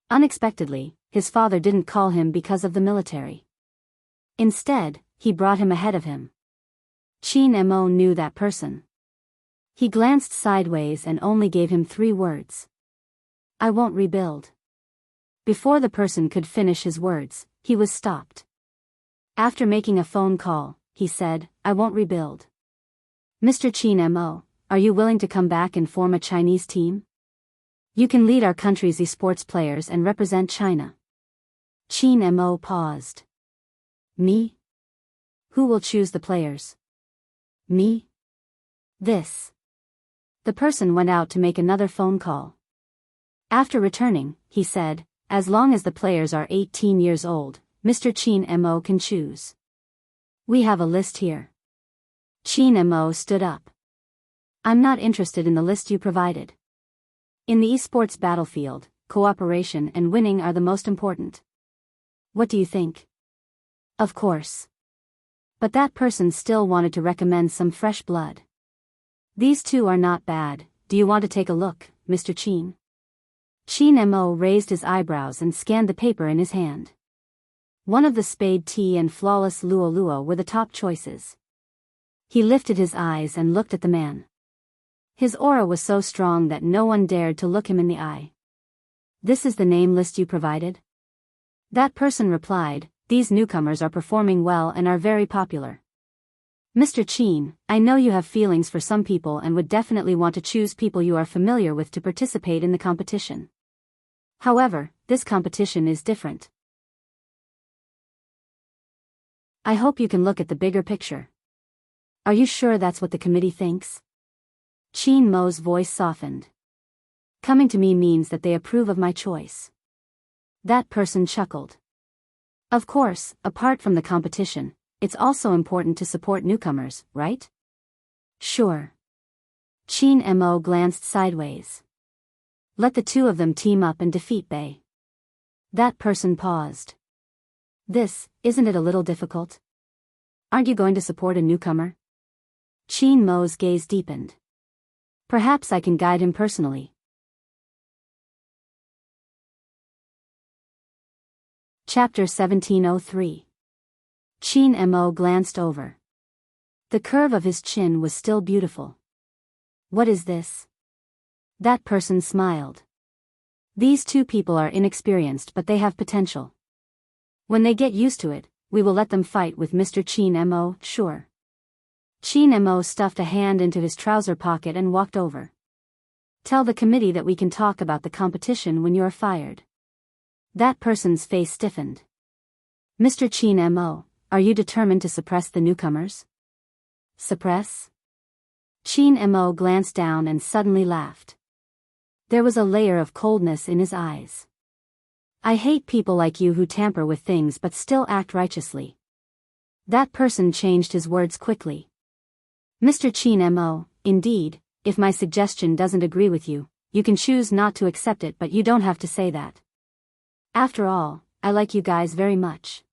Unexpectedly, his father didn't call him because of the military. Instead, he brought him ahead of him. Qin Mo knew that person. He glanced sideways and only gave him 3 words. I won't rebuild. Before the person could finish his words, he was stopped. After making a phone call, he said, I won't rebuild. Mr. Qin Mo, are you willing to come back and form a Chinese team? You can lead our country's esports players and represent China. Qin Mo paused. Me? Who will choose the players? Me? This. The person went out to make another phone call. After returning, he said, as long as the players are 18 years old, Mr. Qin Mo can choose. We have a list here. Qin Mo stood up. I'm not interested in the list you provided. In the esports battlefield, cooperation and winning are the most important. What do you think? Of course. But that person still wanted to recommend some fresh blood. These 2 are not bad, do you want to take a look, Mr. Qin? Chin Mo raised his eyebrows and scanned the paper in his hand. One of the spade tea and flawless luo luo were the top choices. He lifted his eyes and looked at the man. His aura was so strong that no one dared to look him in the eye. "This is the name list you provided?" That person replied, "These newcomers are performing well and are very popular. Mr. Chin, I know you have feelings for some people and would definitely want to choose people you are familiar with to participate in the competition. However, this competition is different. I hope you can look at the bigger picture. Are you sure that's what the committee thinks?" Chin Mo's voice softened. "Coming to me means that they approve of my choice." That person chuckled. "Of course, apart from the competition, it's also important to support newcomers, right?" "Sure." Chin Mo glanced sideways. "Let the two of them team up and defeat Bei." That person paused. Isn't it a little difficult? Aren't you going to support a newcomer?" Chin Mo's gaze deepened. "Perhaps I can guide him personally." Chapter 1703. Chin Mo glanced over. The curve of his chin was still beautiful. "What is this?" That person smiled. "These two people are inexperienced but they have potential. When they get used to it, we will let them fight with Mr. Chin Mo, sure." Chin Mo stuffed a hand into his trouser pocket and walked over. "Tell the committee that we can talk about the competition when you are fired." That person's face stiffened. "Mr. Chin Mo, are you determined to suppress the newcomers?" "Suppress?" Chin Mo glanced down and suddenly laughed. There was a layer of coldness in his eyes. "I hate people like you who tamper with things but still act righteously." That person changed his words quickly. "Mr. Chin Mo, indeed, if my suggestion doesn't agree with you, you can choose not to accept it but you don't have to say that. After all, I like you guys very much."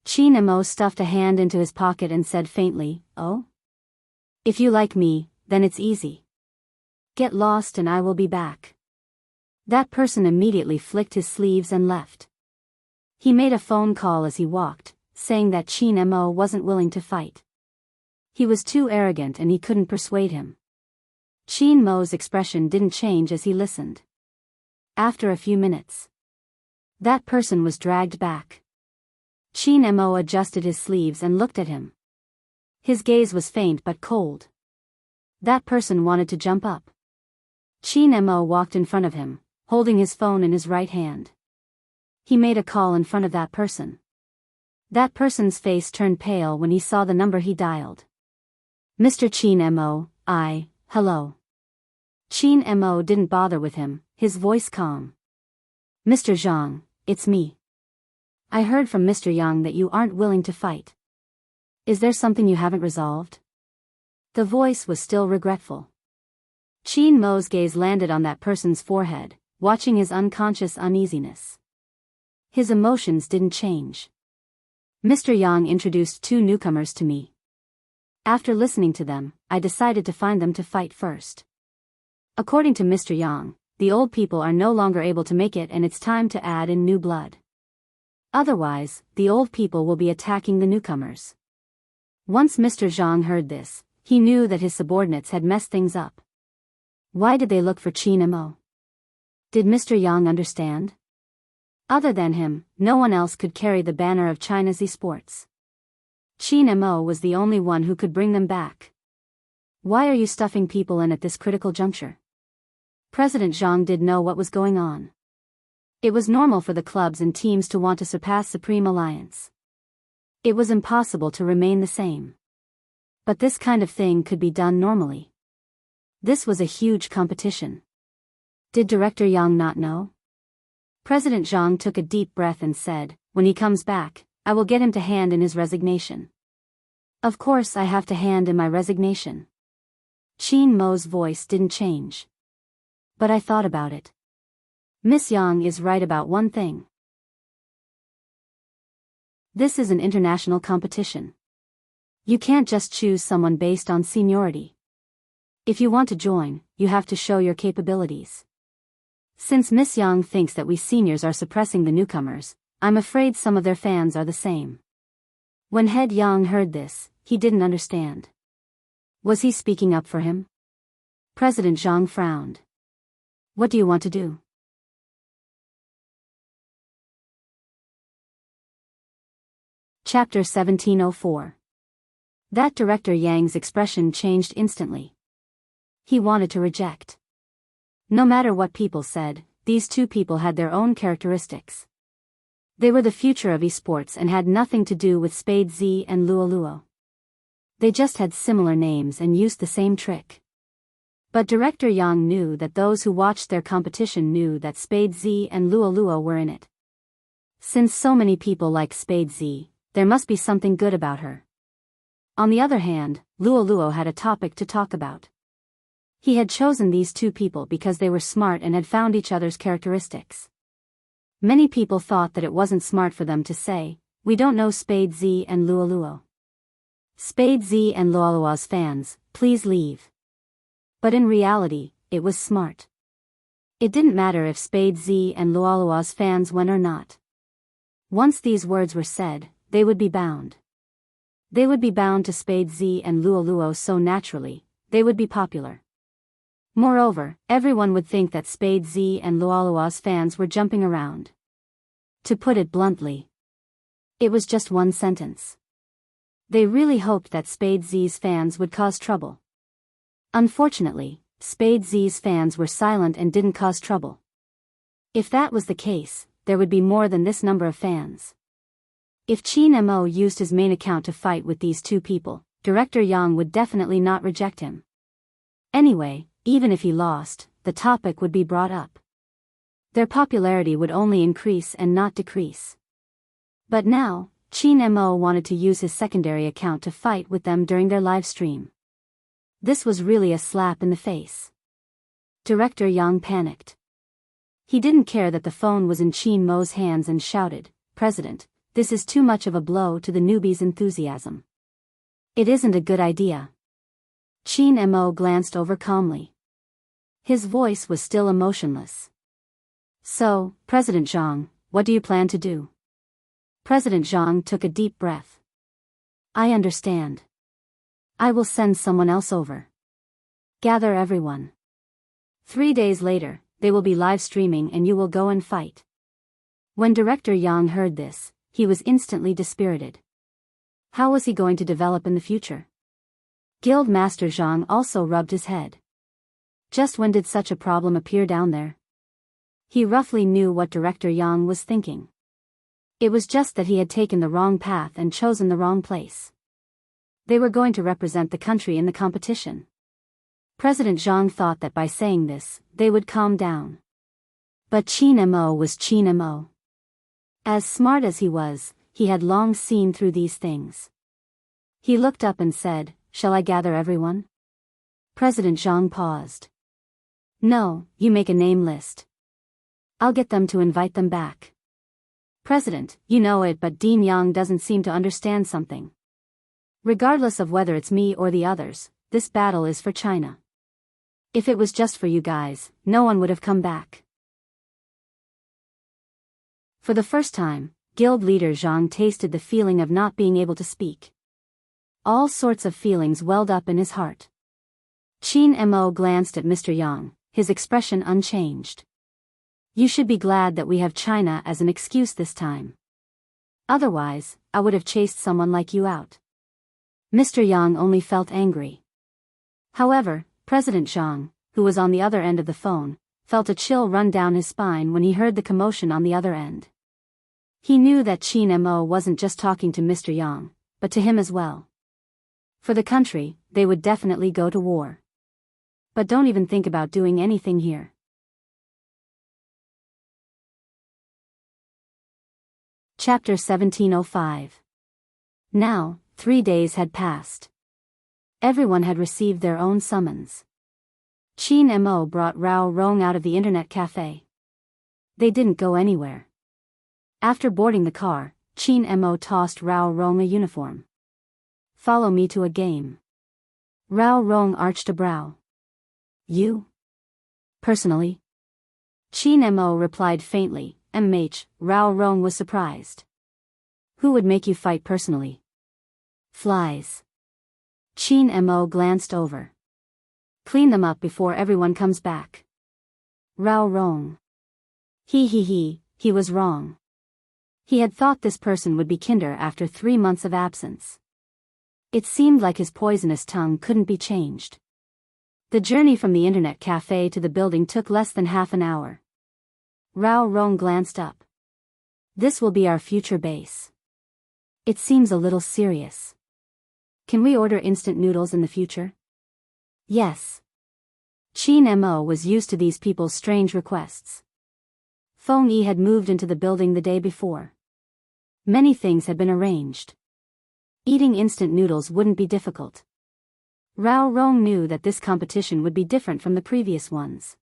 Chin Mo stuffed a hand into his pocket and said faintly, "Oh? If you like me, then it's easy. Get lost and I will be back." That person immediately flicked his sleeves and left. He made a phone call as he walked, saying that Chin Mo wasn't willing to fight. He was too arrogant and he couldn't persuade him. Chin Mo's expression didn't change as he listened. After a few minutes, that person was dragged back. Chin Mo adjusted his sleeves and looked at him. His gaze was faint but cold. That person wanted to jump up. Chin Mo walked in front of him, holding his phone in his right hand. He made a call in front of that person. That person's face turned pale when he saw the number he dialed. "Mr. Chin Mo, hello." Chin Mo didn't bother with him, his voice calm. "Mr. Zhang, it's me. I heard from Mr. Yang that you aren't willing to fight. Is there something you haven't resolved?" The voice was still regretful. Chin Mo's gaze landed on that person's forehead, watching his unconscious uneasiness. His emotions didn't change. "Mr. Yang introduced two newcomers to me. After listening to them, I decided to find them to fight first. According to Mr. Yang, the old people are no longer able to make it and it's time to add in new blood. Otherwise, the old people will be attacking the newcomers." Once Mr. Zhang heard this, he knew that his subordinates had messed things up. Why did they look for Chin Mo? Did Mr. Yang understand? Other than him, no one else could carry the banner of China's esports. Chin Mo was the only one who could bring them back. "Why are you stuffing people in at this critical juncture?" President Zhang did know what was going on. It was normal for the clubs and teams to want to surpass Supreme Alliance. It was impossible to remain the same. But this kind of thing could be done normally. This was a huge competition. Did Director Yang not know? President Zhang took a deep breath and said, "When he comes back, I will get him to hand in his resignation." "Of course I have to hand in my resignation." Chin Mo's voice didn't change. "But I thought about it. Miss Yang is right about one thing. This is an international competition. You can't just choose someone based on seniority. If you want to join, you have to show your capabilities. Since Miss Yang thinks that we seniors are suppressing the newcomers, I'm afraid some of their fans are the same. When Head Yang heard this, he didn't understand. Was he speaking up for him? President Zhang frowned. What do you want to do? Chapter 1704. That Director Yang's expression changed instantly. He wanted to reject. No matter what people said, these two people had their own characteristics. They were the future of esports and had nothing to do with Spade Z and Luo Luo. They just had similar names and used the same trick. But Director Yang knew that those who watched their competition knew that Spade Z and Luo Luo were in it. Since so many people like Spade Z, there must be something good about her. On the other hand, Luo Luo had a topic to talk about. He had chosen these two people because they were smart and had found each other's characteristics. Many people thought that it wasn't smart for them to say, "We don't know Spade Z and Luo Luo. Spade Z and Luo Luo's fans, please leave." But in reality, it was smart. It didn't matter if Spade Z and Luo Luo's fans went or not. Once these words were said, they would be bound. They would be bound to Spade Z and Luo Luo so naturally, they would be popular. Moreover, everyone would think that Spade Z and Luo Luo's fans were jumping around. To put it bluntly, it was just one sentence. They really hoped that Spade Z's fans would cause trouble. Unfortunately, Spade Z's fans were silent and didn't cause trouble. If that was the case, there would be more than this number of fans. If Qin Mo used his main account to fight with these two people, Director Yang would definitely not reject him. Anyway, even if he lost, the topic would be brought up. Their popularity would only increase and not decrease. But now, Qin Mo wanted to use his secondary account to fight with them during their live stream. This was really a slap in the face. Director Yang panicked. He didn't care that the phone was in Qin Mo's hands and shouted, "President, this is too much of a blow to the newbies' enthusiasm. It isn't a good idea." Qin Mo glanced over calmly. His voice was still emotionless. "So, President Zhang, what do you plan to do?" President Zhang took a deep breath. "I understand. I will send someone else over. Gather everyone. 3 days later, they will be live streaming and you will go and fight." When Director Yang heard this, he was instantly dispirited. How was he going to develop in the future? Guild Master Zhang also rubbed his head. Just when did such a problem appear down there? He roughly knew what Director Yang was thinking. It was just that he had taken the wrong path and chosen the wrong place. They were going to represent the country in the competition. President Zhang thought that by saying this, they would calm down. But Qin Mo was Qin Mo. As smart as he was, he had long seen through these things. He looked up and said, "Shall I gather everyone?" President Zhang paused. "No, you make a name list. I'll get them to invite them back." "President, you know it, but Dean Yang doesn't seem to understand something. Regardless of whether it's me or the others, this battle is for China. If it was just for you guys, no one would have come back." For the first time, guild leader Zhang tasted the feeling of not being able to speak. All sorts of feelings welled up in his heart. Qin Mo glanced at Mr. Yang, his expression unchanged. "You should be glad that we have China as an excuse this time. Otherwise, I would have chased someone like you out." Mr. Yang only felt angry. However, President Zhang, who was on the other end of the phone, felt a chill run down his spine when he heard the commotion on the other end. He knew that Qin Mo wasn't just talking to Mr. Yang, but to him as well. For the country, they would definitely go to war. But don't even think about doing anything here. Chapter 1705. Now, 3 days had passed. Everyone had received their own summons. Qin Mo brought Rao Rong out of the internet cafe. They didn't go anywhere. After boarding the car, Qin Mo tossed Rao Rong a uniform. "Follow me to a game." Rao Rong arched a brow. "You? Personally? Chin Mo replied faintly. Rao Rong was surprised. Who would make you fight personally? Flies. Chin Mo glanced over. Clean them up before everyone comes back. Rao Rong. He was wrong. He had thought this person would be kinder after 3 months of absence. It seemed like his poisonous tongue couldn't be changed. The journey from the internet cafe to the building took less than half an hour. Rao Rong glanced up. This will be our future base. It seems a little serious. Can we order instant noodles in the future? Yes. Chin Mo was used to these people's strange requests. Feng Yi had moved into the building the day before. Many things had been arranged. Eating instant noodles wouldn't be difficult. Rao Rong knew that this competition would be different from the previous ones.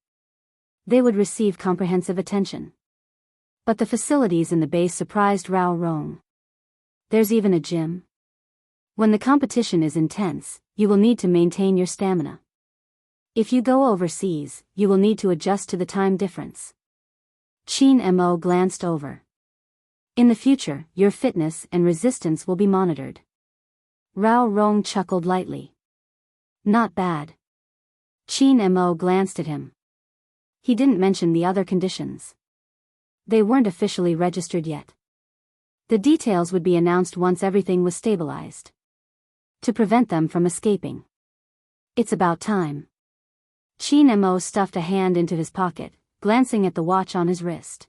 They would receive comprehensive attention. But the facilities in the base surprised Rao Rong. There's even a gym. When the competition is intense, you will need to maintain your stamina. If you go overseas, you will need to adjust to the time difference. Chin Mo glanced over. In the future, your fitness and resistance will be monitored. Rao Rong chuckled lightly. Not bad. Chin Mo glanced at him. He didn't mention the other conditions. They weren't officially registered yet. The details would be announced once everything was stabilized. To prevent them from escaping. It's about time. Chin Mo stuffed a hand into his pocket, glancing at the watch on his wrist.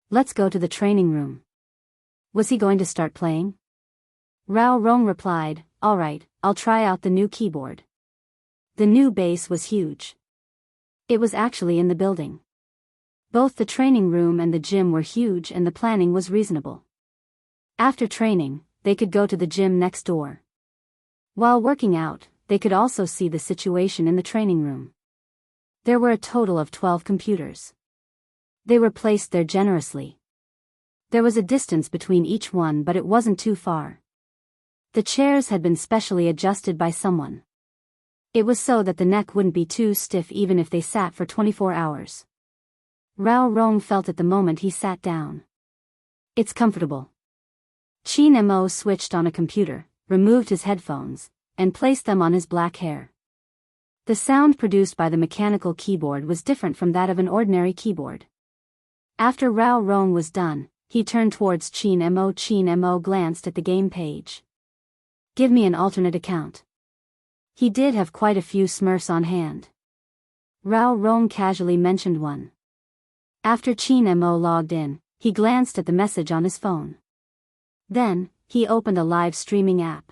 Let's go to the training room. Was he going to start playing? Rao Rong replied, all right, I'll try out the new keyboard. The new base was huge. It was actually in the building. Both the training room and the gym were huge and the planning was reasonable. After training, they could go to the gym next door. While working out, they could also see the situation in the training room. There were a total of 12 computers. They were placed there generously. There was a distance between each one, but it wasn't too far. The chairs had been specially adjusted by someone. It was so that the neck wouldn't be too stiff even if they sat for 24 hours. Rao Rong felt at the moment he sat down. It's comfortable. Chin Mo switched on a computer, removed his headphones, and placed them on his black hair. The sound produced by the mechanical keyboard was different from that of an ordinary keyboard. After Rao Rong was done, he turned towards Chin Mo. Chin Mo glanced at the game page. Give me an alternate account. He did have quite a few Smurfs on hand. Rao Rong casually mentioned one. After Chin Mo logged in, he glanced at the message on his phone. Then, he opened a live streaming app.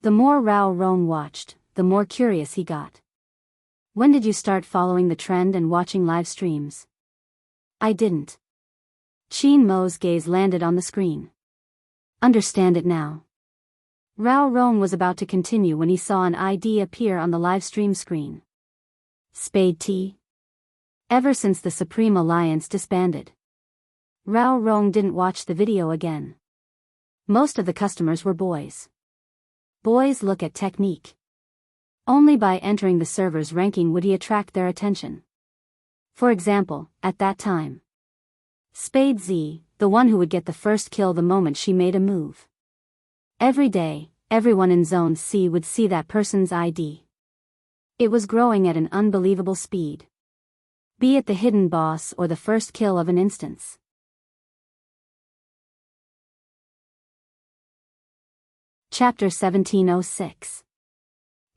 The more Rao Rong watched, the more curious he got. When did you start following the trend and watching live streams? I didn't. Chin Mo's gaze landed on the screen. Understand it now. Rao Rong was about to continue when he saw an ID appear on the live stream screen. Spade T. Ever since the Supreme Alliance disbanded. Rao Rong didn't watch the video again. Most of the customers were boys. Boys look at technique. Only by entering the server's ranking would he attract their attention. For example, at that time. Spade Z, the one who would get the first kill the moment she made a move. Every day, everyone in Zone C would see that person's ID. It was growing at an unbelievable speed. Be it the hidden boss or the first kill of an instance. Chapter 1706.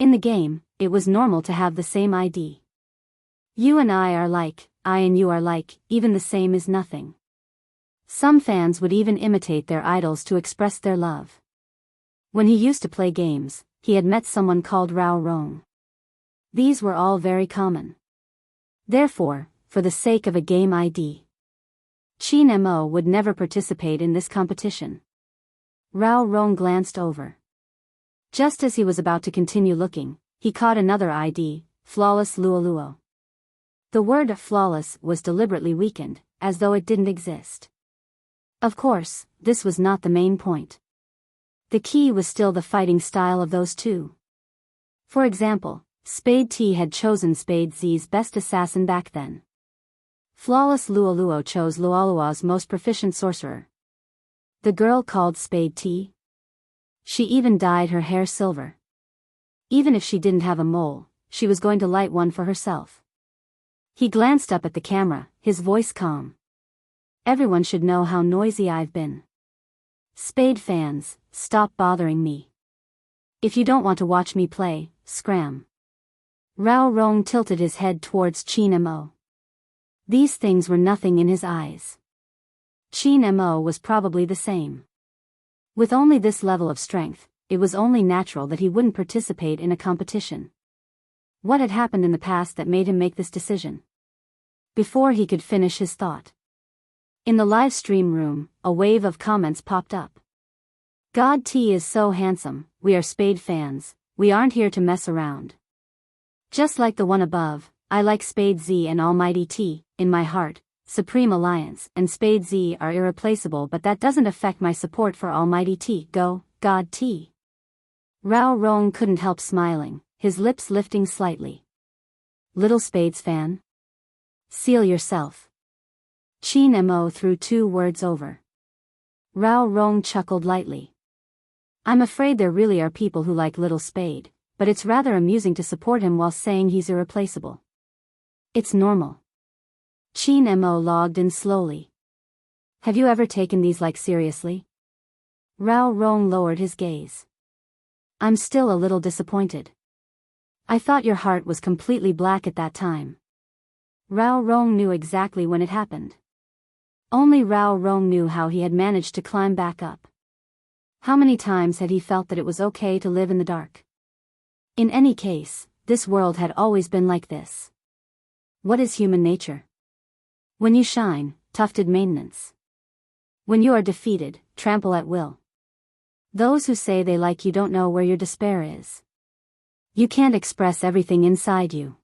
In the game, it was normal to have the same ID. You and I are like, I and you are like, even the same is nothing. Some fans would even imitate their idols to express their love. When he used to play games, he had met someone called Rao Rong. These were all very common. Therefore, for the sake of a game ID, Chin Mo would never participate in this competition. Rao Rong glanced over. Just as he was about to continue looking, he caught another ID, Flawless Luoluo. The word flawless was deliberately weakened, as though it didn't exist. Of course, this was not the main point. The key was still the fighting style of those two. For example, Spade T had chosen Spade Z's best assassin back then. Flawless Luoluo chose Luoluo's most proficient sorcerer. The girl called Spade T. She even dyed her hair silver. Even if she didn't have a mole, she was going to light one for herself. He glanced up at the camera, his voice calm. Everyone should know how noisy I've been. Spade fans, stop bothering me. If you don't want to watch me play, scram. Rao Rong tilted his head towards Qin Mo. These things were nothing in his eyes. Qin Mo was probably the same. With only this level of strength, it was only natural that he wouldn't participate in a competition. What had happened in the past that made him make this decision? Before he could finish his thought, in the live stream room, a wave of comments popped up. God T is so handsome, we are Spade fans, we aren't here to mess around. Just like the one above, I like Spade Z and Almighty T, in my heart, Supreme Alliance and Spade Z are irreplaceable, but that doesn't affect my support for Almighty T. Go, God T. Rao Rong couldn't help smiling, his lips lifting slightly. Little Spades fan? Seal yourself. Qin Mo threw 2 words over. Rao Rong chuckled lightly. I'm afraid there really are people who like Little Spade, but it's rather amusing to support him while saying he's irreplaceable. It's normal. Qin Mo logged in slowly. Have you ever taken these seriously? Rao Rong lowered his gaze. I'm still a little disappointed. I thought your heart was completely black at that time. Rao Rong knew exactly when it happened. Only Rao Rong knew how he had managed to climb back up. How many times had he felt that it was okay to live in the dark? In any case, this world had always been like this. What is human nature? When you shine, tufted maintenance. When you are defeated, trample at will. Those who say they like you don't know where your despair is. You can't express everything inside you.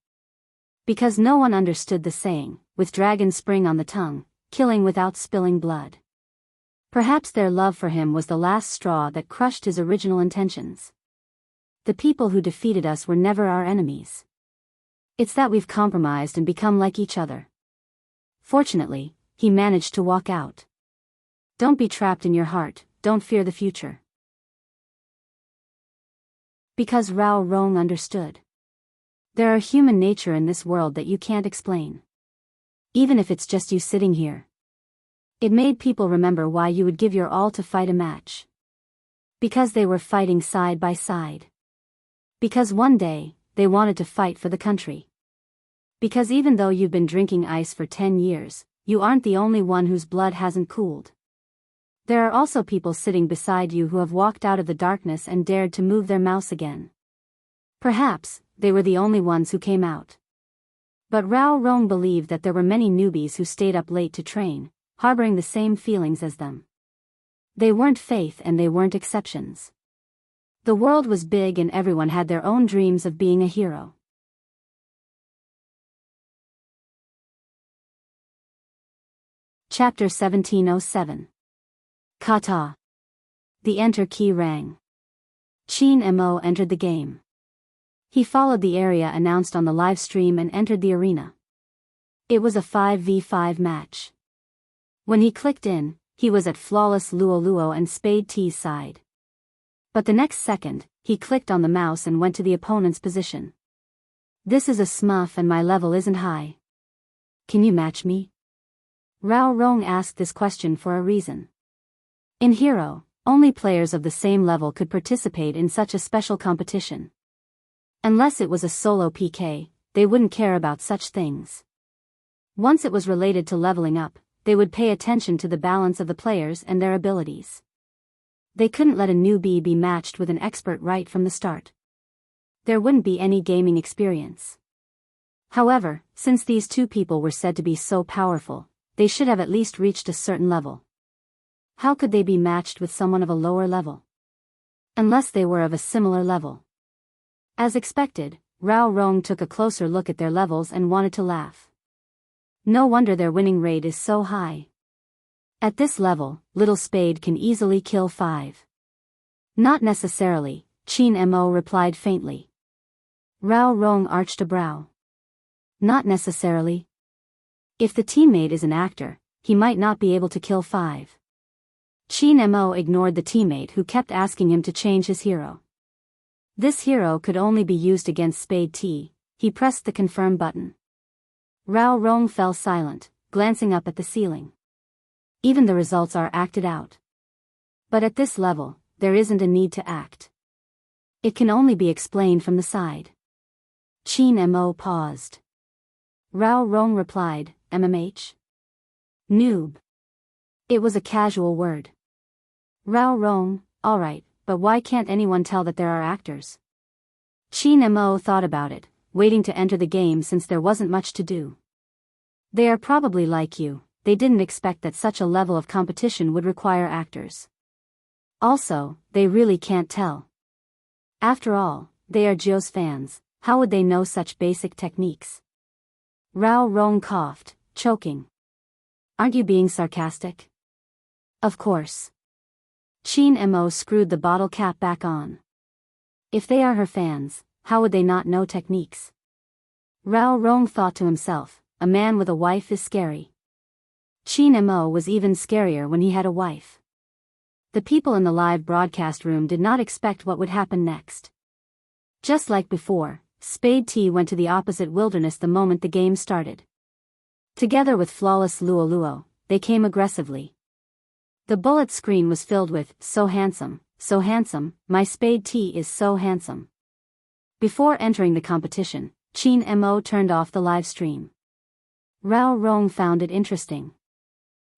Because no one understood the saying, with dragon spring on the tongue, killing without spilling blood. Perhaps their love for him was the last straw that crushed his original intentions. The people who defeated us were never our enemies. It's that we've compromised and become like each other. Fortunately, he managed to walk out. Don't be trapped in your heart, don't fear the future. Because Rao Rong understood. There are human nature in this world that you can't explain. Even if it's just you sitting here. It made people remember why you would give your all to fight a match. Because they were fighting side by side. Because one day, they wanted to fight for the country. Because even though you've been drinking ice for 10 years, you aren't the only one whose blood hasn't cooled. There are also people sitting beside you who have walked out of the darkness and dared to move their mouse again. Perhaps, they were the only ones who came out. But Rao Rong believed that there were many newbies who stayed up late to train, harboring the same feelings as them. They weren't faith and they weren't exceptions. The world was big and everyone had their own dreams of being a hero. Chapter 1707. Kata. The enter key rang. Qin Mo entered the game. He followed the area announced on the live stream and entered the arena. It was a 5v5 match. When he clicked in, he was at Flawless Luoluo and Spade T's side. But the next second, he clicked on the mouse and went to the opponent's position. This is a smurf and my level isn't high. Can you match me? Rao Rong asked this question for a reason. In Hero, only players of the same level could participate in such a special competition. Unless it was a solo PK, they wouldn't care about such things. Once it was related to leveling up, they would pay attention to the balance of the players and their abilities. They couldn't let a newbie be matched with an expert right from the start. There wouldn't be any gaming experience. However, since these two people were said to be so powerful, they should have at least reached a certain level. How could they be matched with someone of a lower level? Unless they were of a similar level. As expected, Rao Rong took a closer look at their levels and wanted to laugh. No wonder their winning rate is so high. At this level, Little Spade can easily kill 5. Not necessarily, Qin Mo replied faintly. Rao Rong arched a brow. Not necessarily. If the teammate is an actor, he might not be able to kill 5. Qin Mo ignored the teammate who kept asking him to change his hero. This hero could only be used against Spade T. He pressed the confirm button. Rao Rong fell silent, glancing up at the ceiling. Even the results are acted out. But at this level, there isn't a need to act. It can only be explained from the side. Qin Mo paused. Rao Rong replied, MMH? Noob. It was a casual word. Rao Rong, alright, but why can't anyone tell that there are actors? Qin Mo thought about it, waiting to enter the game since there wasn't much to do. They are probably like you, they didn't expect that such a level of competition would require actors. Also, they really can't tell. After all, they are Joe's fans, how would they know such basic techniques? Rao Rong coughed, choking. Aren't you being sarcastic? Of course. Qin Mo screwed the bottle cap back on. If they are her fans, how would they not know techniques? Rao Rong thought to himself, a man with a wife is scary. Qin Mo was even scarier when he had a wife. The people in the live broadcast room did not expect what would happen next. Just like before, Spade T went to the opposite wilderness the moment the game started. Together with flawless Luo Luo, they came aggressively. The bullet screen was filled with, so handsome, my Spade T is so handsome. Before entering the competition, Qin Mo turned off the live stream. Rao Rong found it interesting.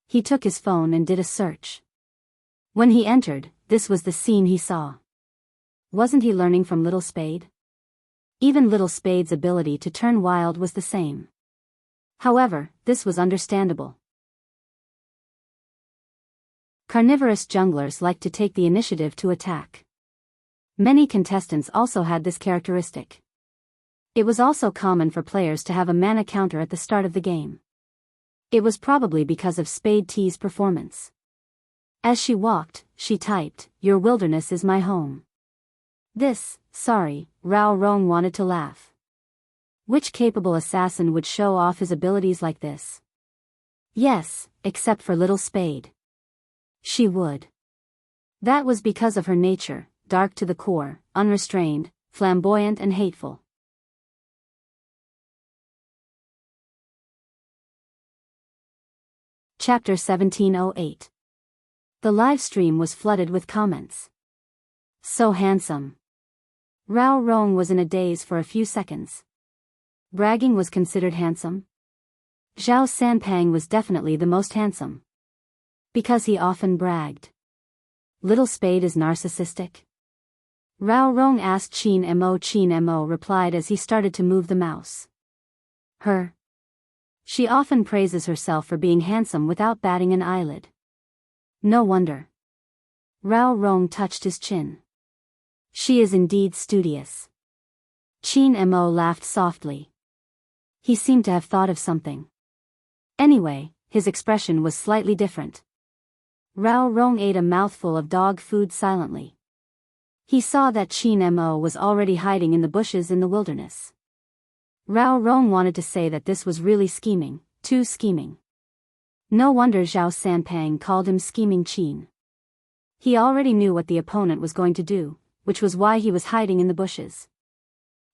He took his phone and did a search. When he entered, this was the scene he saw. Wasn't he learning from Little Spade? Even Little Spade's ability to turn wild was the same. However, this was understandable. Carnivorous junglers like to take the initiative to attack. Many contestants also had this characteristic. It was also common for players to have a mana counter at the start of the game. It was probably because of Spade T's performance. As she walked, she typed, "Your wilderness is my home." Rao Rong wanted to laugh. Which capable assassin would show off his abilities like this? Yes, except for Little Spade. She would. That was because of her nature, dark to the core, unrestrained, flamboyant and hateful. Chapter 1708. The live stream was flooded with comments. So handsome. Rao Rong was in a daze for a few seconds. Bragging was considered handsome? Zhao Sanpang was definitely the most handsome. Because he often bragged. Little Spade is narcissistic? Rao Rong asked Qin Mo. Qin Mo replied as he started to move the mouse. Her. She often praises herself for being handsome without batting an eyelid. No wonder. Rao Rong touched his chin. She is indeed studious. Qin Mo laughed softly. He seemed to have thought of something. Anyway, his expression was slightly different. Rao Rong ate a mouthful of dog food silently. He saw that Qin Mo was already hiding in the bushes in the wilderness. Rao Rong wanted to say that this was really scheming, too scheming. No wonder Zhao Sanpang called him Scheming Qin. He already knew what the opponent was going to do, which was why he was hiding in the bushes.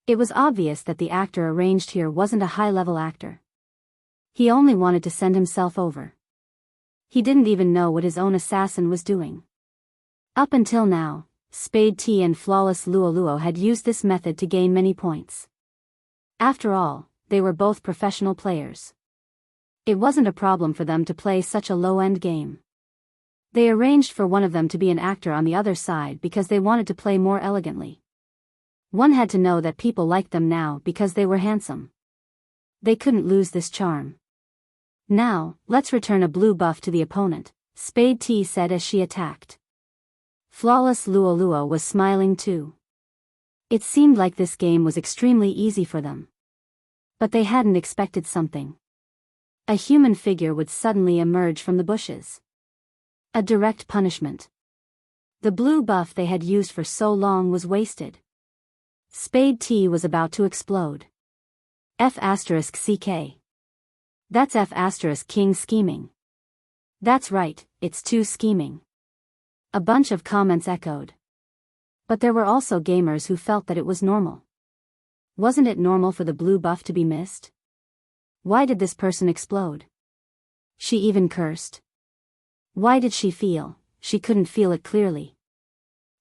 It was obvious that the actor arranged here wasn't a high-level actor. He only wanted to send himself over. He didn't even know what his own assassin was doing. Up until now, Spade T and flawless Luo Luo had used this method to gain many points. After all, they were both professional players. It wasn't a problem for them to play such a low-end game. They arranged for one of them to be an actor on the other side because they wanted to play more elegantly. One had to know that people liked them now because they were handsome. They couldn't lose this charm. Now, let's return a blue buff to the opponent, Spade T said as she attacked. Flawless Luo Luo was smiling too. It seemed like this game was extremely easy for them. But they hadn't expected something. A human figure would suddenly emerge from the bushes. A direct punishment. The blue buff they had used for so long was wasted. Spade T was about to explode. F*CK. That's F*King scheming. That's right, it's too scheming. A bunch of comments echoed. But there were also gamers who felt that it was normal. Wasn't it normal for the blue buff to be missed? Why did this person explode? She even cursed. Why did she feel she couldn't feel it clearly?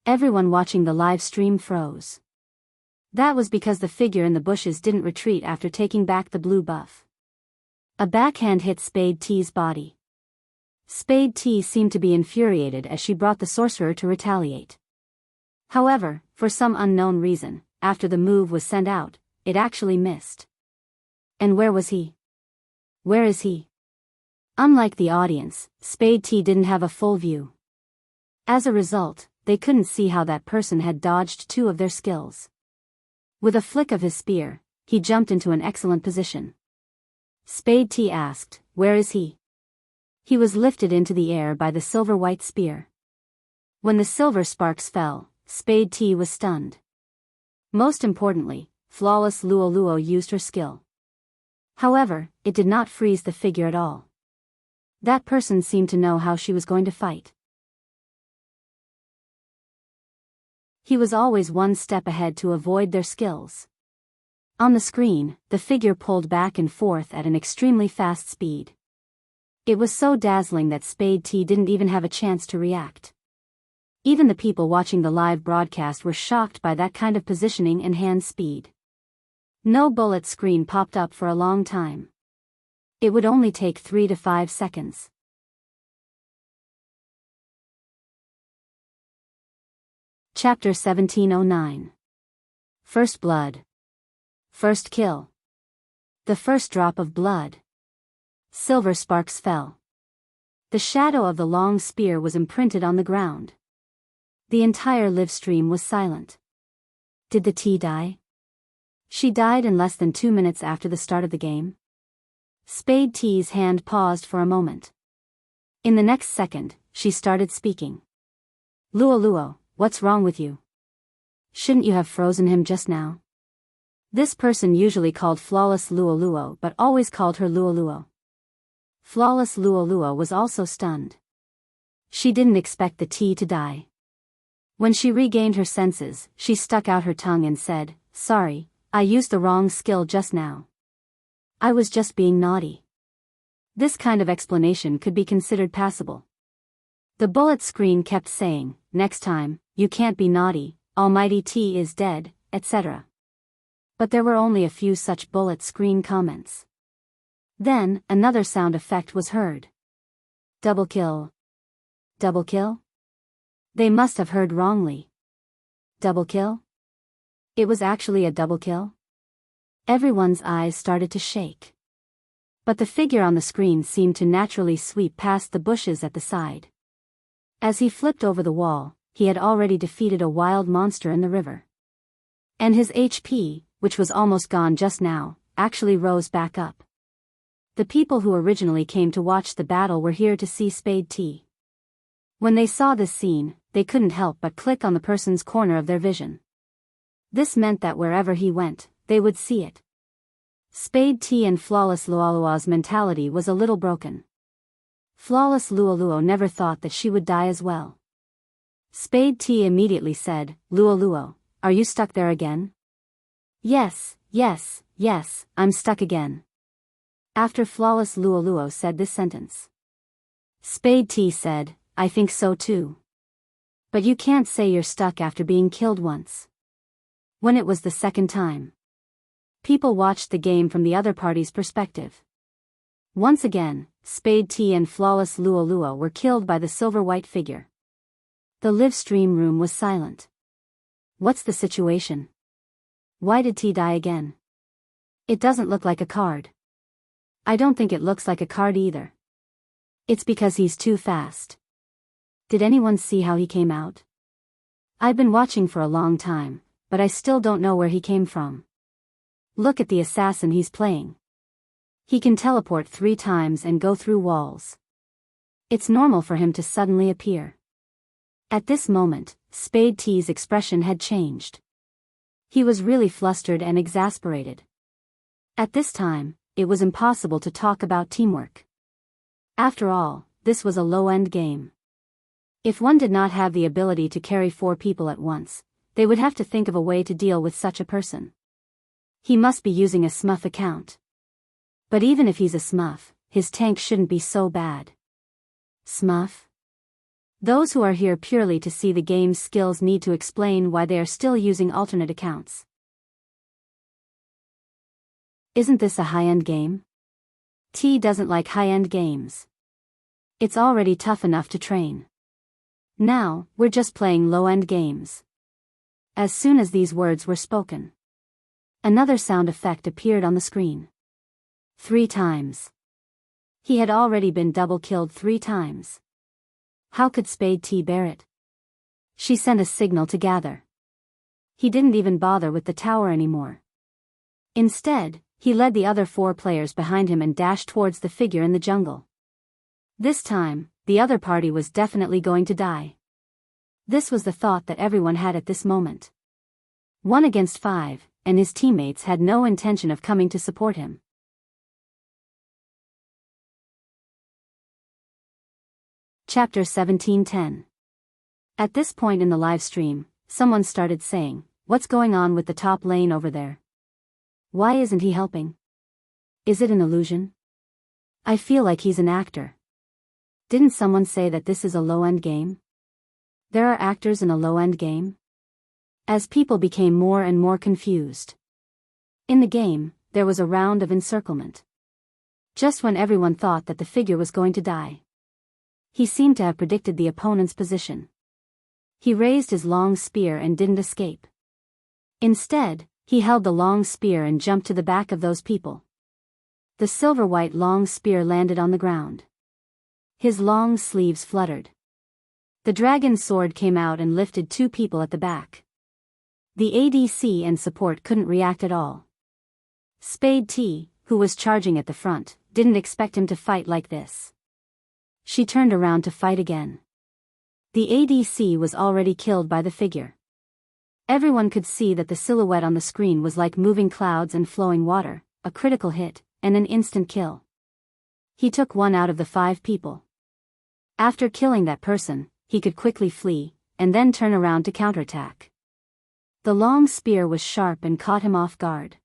Everyone watching the live stream froze. That was because the figure in the bushes didn't retreat after taking back the blue buff. A backhand hit Spade T's body. Spade T seemed to be infuriated as she brought the sorcerer to retaliate. However, for some unknown reason, after the move was sent out, it actually missed. And where was he? Where is he? Unlike the audience, Spade T didn't have a full view. As a result, they couldn't see how that person had dodged two of their skills. With a flick of his spear, he jumped into an excellent position. Spade T asked, "Where is he?" He was lifted into the air by the silver-white spear. When the silver sparks fell, Spade T was stunned. Most importantly, flawless Luo used her skill. However, it did not freeze the figure at all. That person seemed to know how she was going to fight. He was always one step ahead to avoid their skills. On the screen, the figure pulled back and forth at an extremely fast speed. It was so dazzling that Spade T didn't even have a chance to react. Even the people watching the live broadcast were shocked by that kind of positioning and hand speed. No bullet screen popped up for a long time. It would only take 3 to 5 seconds. Chapter 1709. First Blood. First Kill. The first drop of blood. Silver sparks fell. The shadow of the long spear was imprinted on the ground. The entire live stream was silent. Did the T die? She died in less than 2 minutes after the start of the game. Spade T's hand paused for a moment. In the next second, she started speaking. Luo, what's wrong with you? Shouldn't you have frozen him just now? This person usually called flawless Luo but always called her Luo. Flawless Luo was also stunned. She didn't expect the T to die. When she regained her senses, she stuck out her tongue and said, "Sorry, I used the wrong skill just now. I was just being naughty." This kind of explanation could be considered passable. The bullet screen kept saying, "Next time, you can't be naughty, Almighty T is dead," etc. But there were only a few such bullet screen comments. Then, another sound effect was heard. Double kill. Double kill? They must have heard wrongly. Double kill? It was actually a double kill? Everyone's eyes started to shake. But the figure on the screen seemed to naturally sweep past the bushes at the side. As he flipped over the wall, he had already defeated a wild monster in the river. And his HP, which was almost gone just now, actually rose back up. The people who originally came to watch the battle were here to see Spade T. When they saw this scene, they couldn't help but click on the person's corner of their vision. This meant that wherever he went, they would see it. Spade T and Flawless Luo's mentality was a little broken. Flawless Luo never thought that she would die as well. Spade T immediately said, Luo, are you stuck there again?" Yes, I'm stuck again." After Flawless Luo said this sentence, Spade T said, "I think so too. But you can't say you're stuck after being killed once." When it was the second time, people watched the game from the other party's perspective. Once again, Spade T and Flawless Luo were killed by the silver-white figure. The live stream room was silent. What's the situation? Why did T die again? It doesn't look like a card. I don't think it looks like a card either. It's because he's too fast. Did anyone see how he came out? I've been watching for a long time, but I still don't know where he came from. Look at the assassin he's playing. He can teleport 3 times and go through walls. It's normal for him to suddenly appear. At this moment, Spade T's expression had changed. He was really flustered and exasperated. At this time, it was impossible to talk about teamwork. After all, this was a low-end game. If one did not have the ability to carry 4 people at once, they would have to think of a way to deal with such a person. He must be using a smurf account. But even if he's a smurf, his tank shouldn't be so bad. Smurf? Those who are here purely to see the game's skills need to explain why they are still using alternate accounts. Isn't this a high-end game? T doesn't like high-end games. It's already tough enough to train. Now, we're just playing low-end games. As soon as these words were spoken, another sound effect appeared on the screen. 3 times. He had already been double-killed 3 times. How could Spade T bear it? She sent a signal to gather. He didn't even bother with the tower anymore. Instead, he led the other 4 players behind him and dashed towards the figure in the jungle. This time, the other party was definitely going to die. This was the thought that everyone had at this moment. 1 against 5, and his teammates had no intention of coming to support him. Chapter 17:10. At this point in the live stream, someone started saying, "What's going on with the top lane over there? Why isn't he helping? Is it an illusion? I feel like he's an actor. Didn't someone say that this is a low-end game? There are actors in a low-end game?" As people became more and more confused. In the game, there was a round of encirclement. Just when everyone thought that the figure was going to die, he seemed to have predicted the opponent's position. He raised his long spear and didn't escape. Instead, he held the long spear and jumped to the back of those people. The silver-white long spear landed on the ground. His long sleeves fluttered. The dragon's sword came out and lifted 2 people at the back. The ADC and support couldn't react at all. Spade T, who was charging at the front, didn't expect him to fight like this. She turned around to fight again. The ADC was already killed by the figure. Everyone could see that the silhouette on the screen was like moving clouds and flowing water, a critical hit, and an instant kill. He took 1 out of the 5 people. After killing that person, he could quickly flee, and then turn around to counterattack. The long spear was sharp and caught him off guard.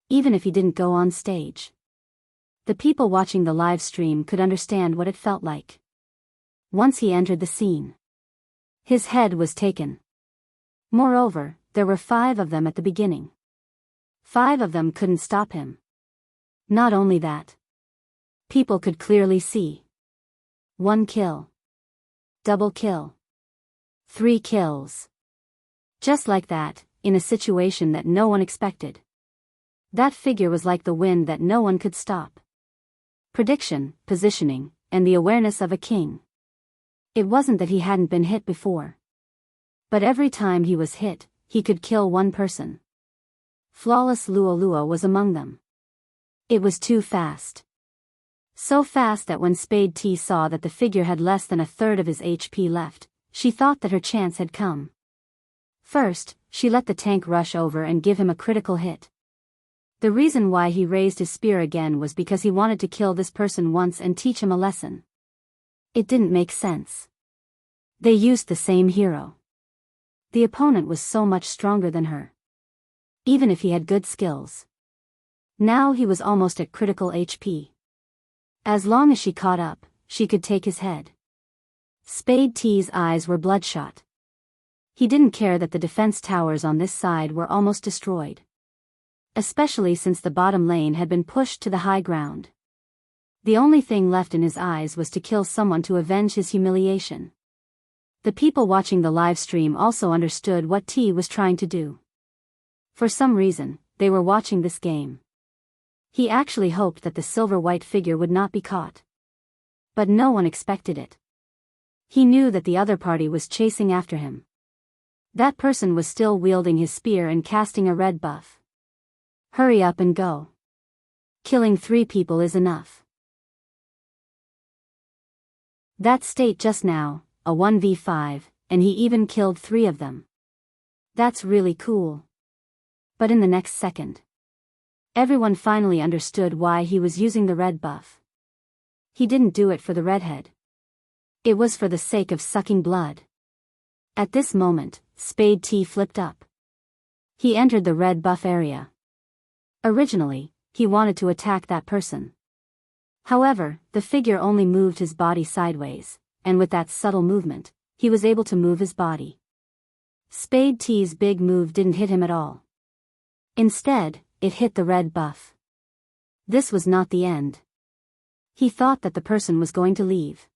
Even if he didn't go on stage, the people watching the live stream could understand what it felt like. Once he entered the scene, his head was taken. Moreover, there were 5 of them at the beginning. 5 of them couldn't stop him. Not only that, people could clearly see. 1 kill. Double kill. 3 kills. Just like that, in a situation that no one expected. That figure was like the wind that no one could stop. Prediction, positioning, and the awareness of a king. It wasn't that he hadn't been hit before. But every time he was hit, he could kill 1 person. Flawless Luolua was among them. It was too fast. So fast that when Spade T saw that the figure had less than a third of his HP left, she thought that her chance had come. First, she let the tank rush over and give him a critical hit. The reason why he raised his spear again was because he wanted to kill this person once and teach him a lesson. It didn't make sense. They used the same hero. The opponent was so much stronger than her. Even if he had good skills. Now he was almost at critical HP. As long as she caught up, she could take his head. Spade T's eyes were bloodshot. He didn't care that the defense towers on this side were almost destroyed. Especially since the bottom lane had been pushed to the high ground. The only thing left in his eyes was to kill someone to avenge his humiliation. The people watching the live stream also understood what T was trying to do. For some reason, they were watching this game. He actually hoped that the silver-white figure would not be caught. But no one expected it. He knew that the other party was chasing after him. That person was still wielding his spear and casting a red buff. Hurry up and go. Killing 3 people is enough. That state just now, a 1v5, and he even killed 3 of them. That's really cool. But in the next second, everyone finally understood why he was using the red buff. He didn't do it for the redhead. It was for the sake of sucking blood. At this moment, Spade T flipped up. He entered the red buff area. Originally, he wanted to attack that person. However, the figure only moved his body sideways, and with that subtle movement, he was able to move his body. Spade T's big move didn't hit him at all. Instead, it hit the red buff. This was not the end. He thought that the person was going to leave.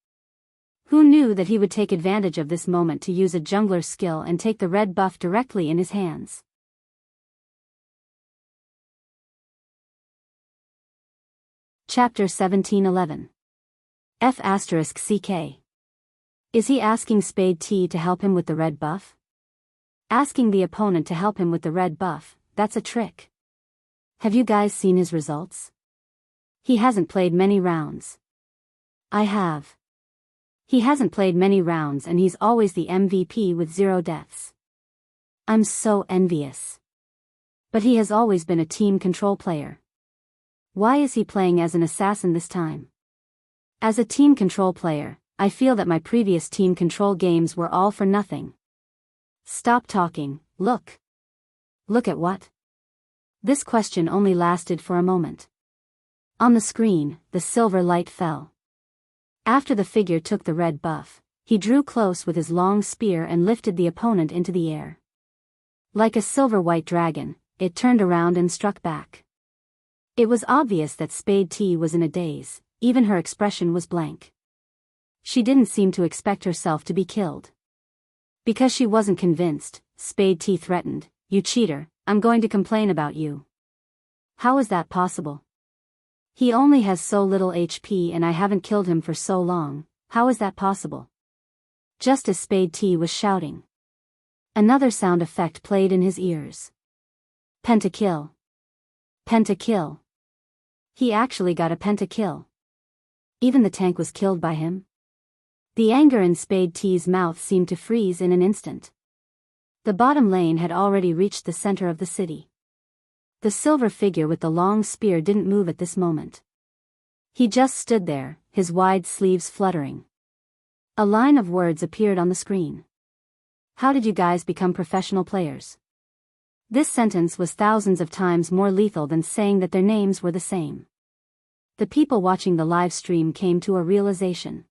Who knew that he would take advantage of this moment to use a jungler's skill and take the red buff directly in his hands? Chapter 1711. F***CK. Is he asking Spade T to help him with the red buff? Asking the opponent to help him with the red buff, that's a trick. Have you guys seen his results? He hasn't played many rounds. I have. He hasn't played many rounds and he's always the MVP with 0 deaths. I'm so envious. But he has always been a team control player. Why is he playing as an assassin this time? As a team control player, I feel that my previous team control games were all for nothing. Stop talking, look. Look at what? This question only lasted for a moment. On the screen, the silver light fell. After the figure took the red buff, he drew close with his long spear and lifted the opponent into the air. Like a silver-white dragon, it turned around and struck back. It was obvious that Spade T was in a daze, even her expression was blank. She didn't seem to expect herself to be killed. Because she wasn't convinced, Spade T threatened, "You cheater, I'm going to complain about you." How is that possible? He only has so little HP and I haven't killed him for so long, how is that possible? Just as Spade T was shouting, another sound effect played in his ears. Pentakill. Pentakill. He actually got a pentakill. Even the tank was killed by him. The anger in Spade T's mouth seemed to freeze in an instant. The bottom lane had already reached the center of the city. The silver figure with the long spear didn't move at this moment. He just stood there, his wide sleeves fluttering. A line of words appeared on the screen. How did you guys become professional players? This sentence was thousands of times more lethal than saying that their names were the same. The people watching the live stream came to a realization.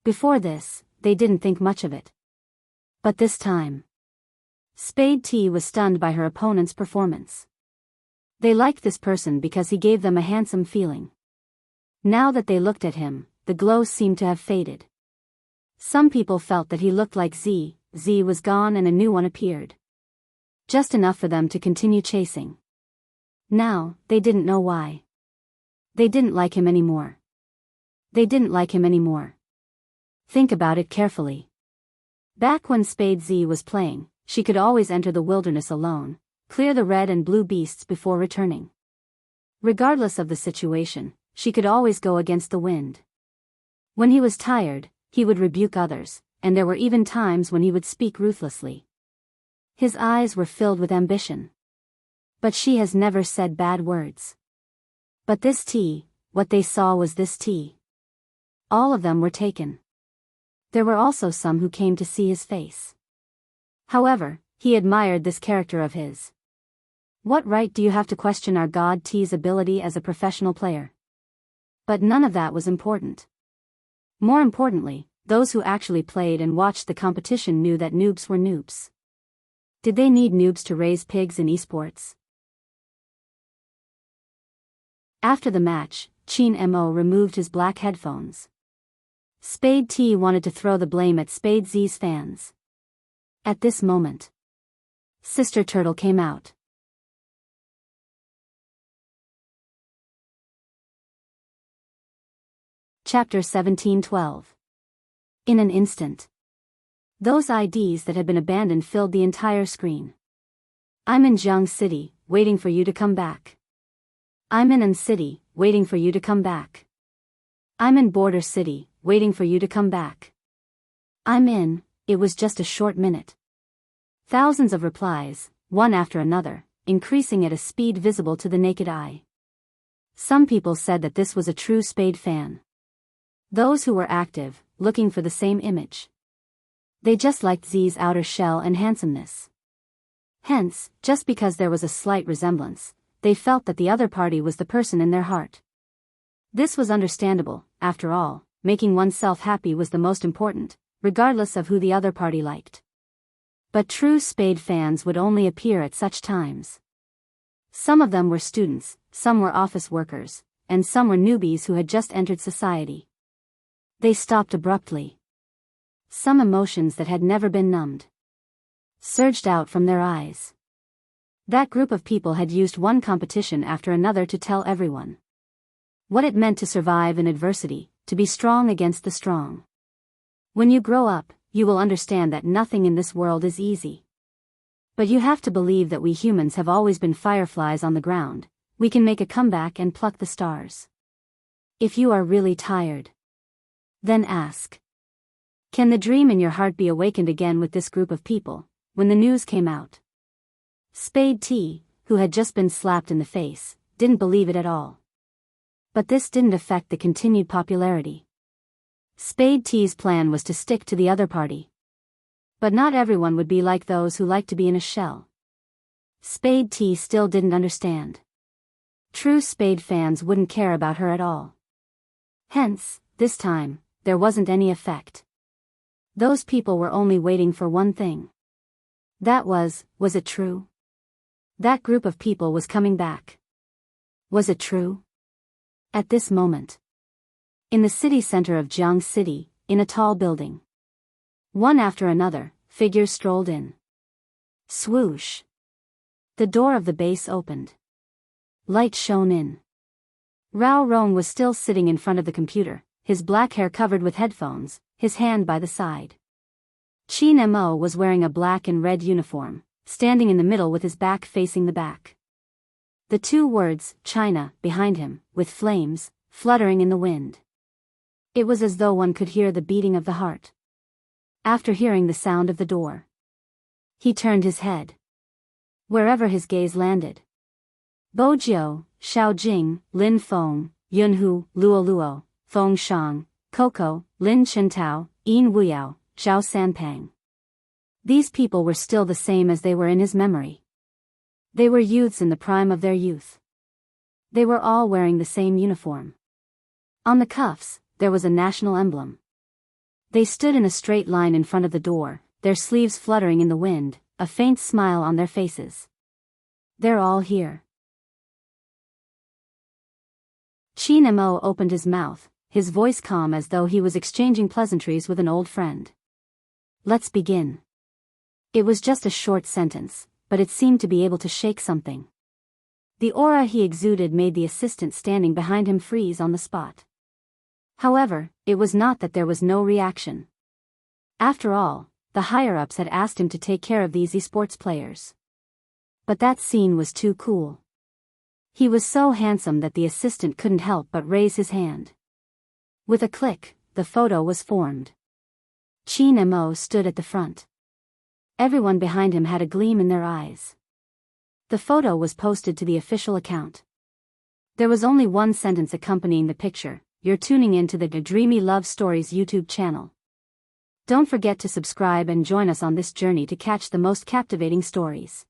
Before this, they didn't think much of it. But this time, Spade T was stunned by her opponent's performance. They liked this person because he gave them a handsome feeling. Now that they looked at him, the glow seemed to have faded. Some people felt that he looked like Z was gone and a new one appeared. Just enough for them to continue chasing. Now, they didn't know why. They didn't like him anymore. They didn't like him anymore. Think about it carefully. Back when Spade Z was playing, she could always enter the wilderness alone, clear the red and blue beasts before returning. Regardless of the situation, she could always go against the wind. When he was tired, he would rebuke others, and there were even times when he would speak ruthlessly. His eyes were filled with ambition. But she has never said bad words. But this tea, what they saw was this tea. All of them were taken. There were also some who came to see his face. However, he admired this character of his. What right do you have to question our God T's ability as a professional player? But none of that was important. More importantly, those who actually played and watched the competition knew that noobs were noobs. Did they need noobs to raise pigs in esports? After the match, Chin Mo removed his black headphones. Spade T wanted to throw the blame at Spade Z's fans. At this moment, Sister Turtle came out. Chapter 1712. In an instant, those IDs that had been abandoned filled the entire screen. I'm in Jiang City, waiting for you to come back. I'm in An City, waiting for you to come back. I'm in Border City, waiting for you to come back. I'm in. It was just a short minute. Thousands of replies, one after another, increasing at a speed visible to the naked eye. Some people said that this was a true Spade fan. Those who were active, looking for the same image. They just liked Z's outer shell and handsomeness. Hence, just because there was a slight resemblance, they felt that the other party was the person in their heart. This was understandable. After all, making oneself happy was the most important, regardless of who the other party liked. But true Spade fans would only appear at such times. Some of them were students, some were office workers, and some were newbies who had just entered society. They stopped abruptly. Some emotions that had never been numbed surged out from their eyes. That group of people had used one competition after another to tell everyone what it meant to survive in adversity, to be strong against the strong. When you grow up, you will understand that nothing in this world is easy. But you have to believe that we humans have always been fireflies on the ground. We can make a comeback and pluck the stars. If you are really tired, then ask, can the dream in your heart be awakened again with this group of people? When the news came out, Spade T, who had just been slapped in the face, didn't believe it at all. But this didn't affect the continued popularity. Spade T's plan was to stick to the other party. But not everyone would be like those who like to be in a shell. Spade T still didn't understand. True Spade fans wouldn't care about her at all. Hence, this time, there wasn't any effect. Those people were only waiting for one thing. That was it true? That group of people was coming back. Was it true? At this moment, in the city center of Jiang City, in a tall building, one after another, figures strolled in. Swoosh! The door of the base opened. Light shone in. Rao Rong was still sitting in front of the computer, his black hair covered with headphones, his hand by the side. Qin Mo was wearing a black and red uniform, standing in the middle with his back facing the back. The two words, China, behind him, with flames, fluttering in the wind. It was as though one could hear the beating of the heart. After hearing the sound of the door, he turned his head. Wherever his gaze landed, Bo Jiao, Xiao Jing, Lin Feng, Yunhu, Luo Luo, Feng Shang, Coco, Lin Chintao, Yin Wuyao, Zhao Sanpang. These people were still the same as they were in his memory. They were youths in the prime of their youth. They were all wearing the same uniform. On the cuffs, there was a national emblem. They stood in a straight line in front of the door, their sleeves fluttering in the wind, a faint smile on their faces. They're all here. Qin Mo opened his mouth, his voice calm as though he was exchanging pleasantries with an old friend. Let's begin. It was just a short sentence, but it seemed to be able to shake something. The aura he exuded made the assistant standing behind him freeze on the spot. However, it was not that there was no reaction. After all, the higher-ups had asked him to take care of these esports players. But that scene was too cool. He was so handsome that the assistant couldn't help but raise his hand. With a click, the photo was formed. Qin Mo stood at the front. Everyone behind him had a gleam in their eyes. The photo was posted to the official account. There was only one sentence accompanying the picture: you're tuning in to the Dreamy Love Stories YouTube channel. Don't forget to subscribe and join us on this journey to catch the most captivating stories.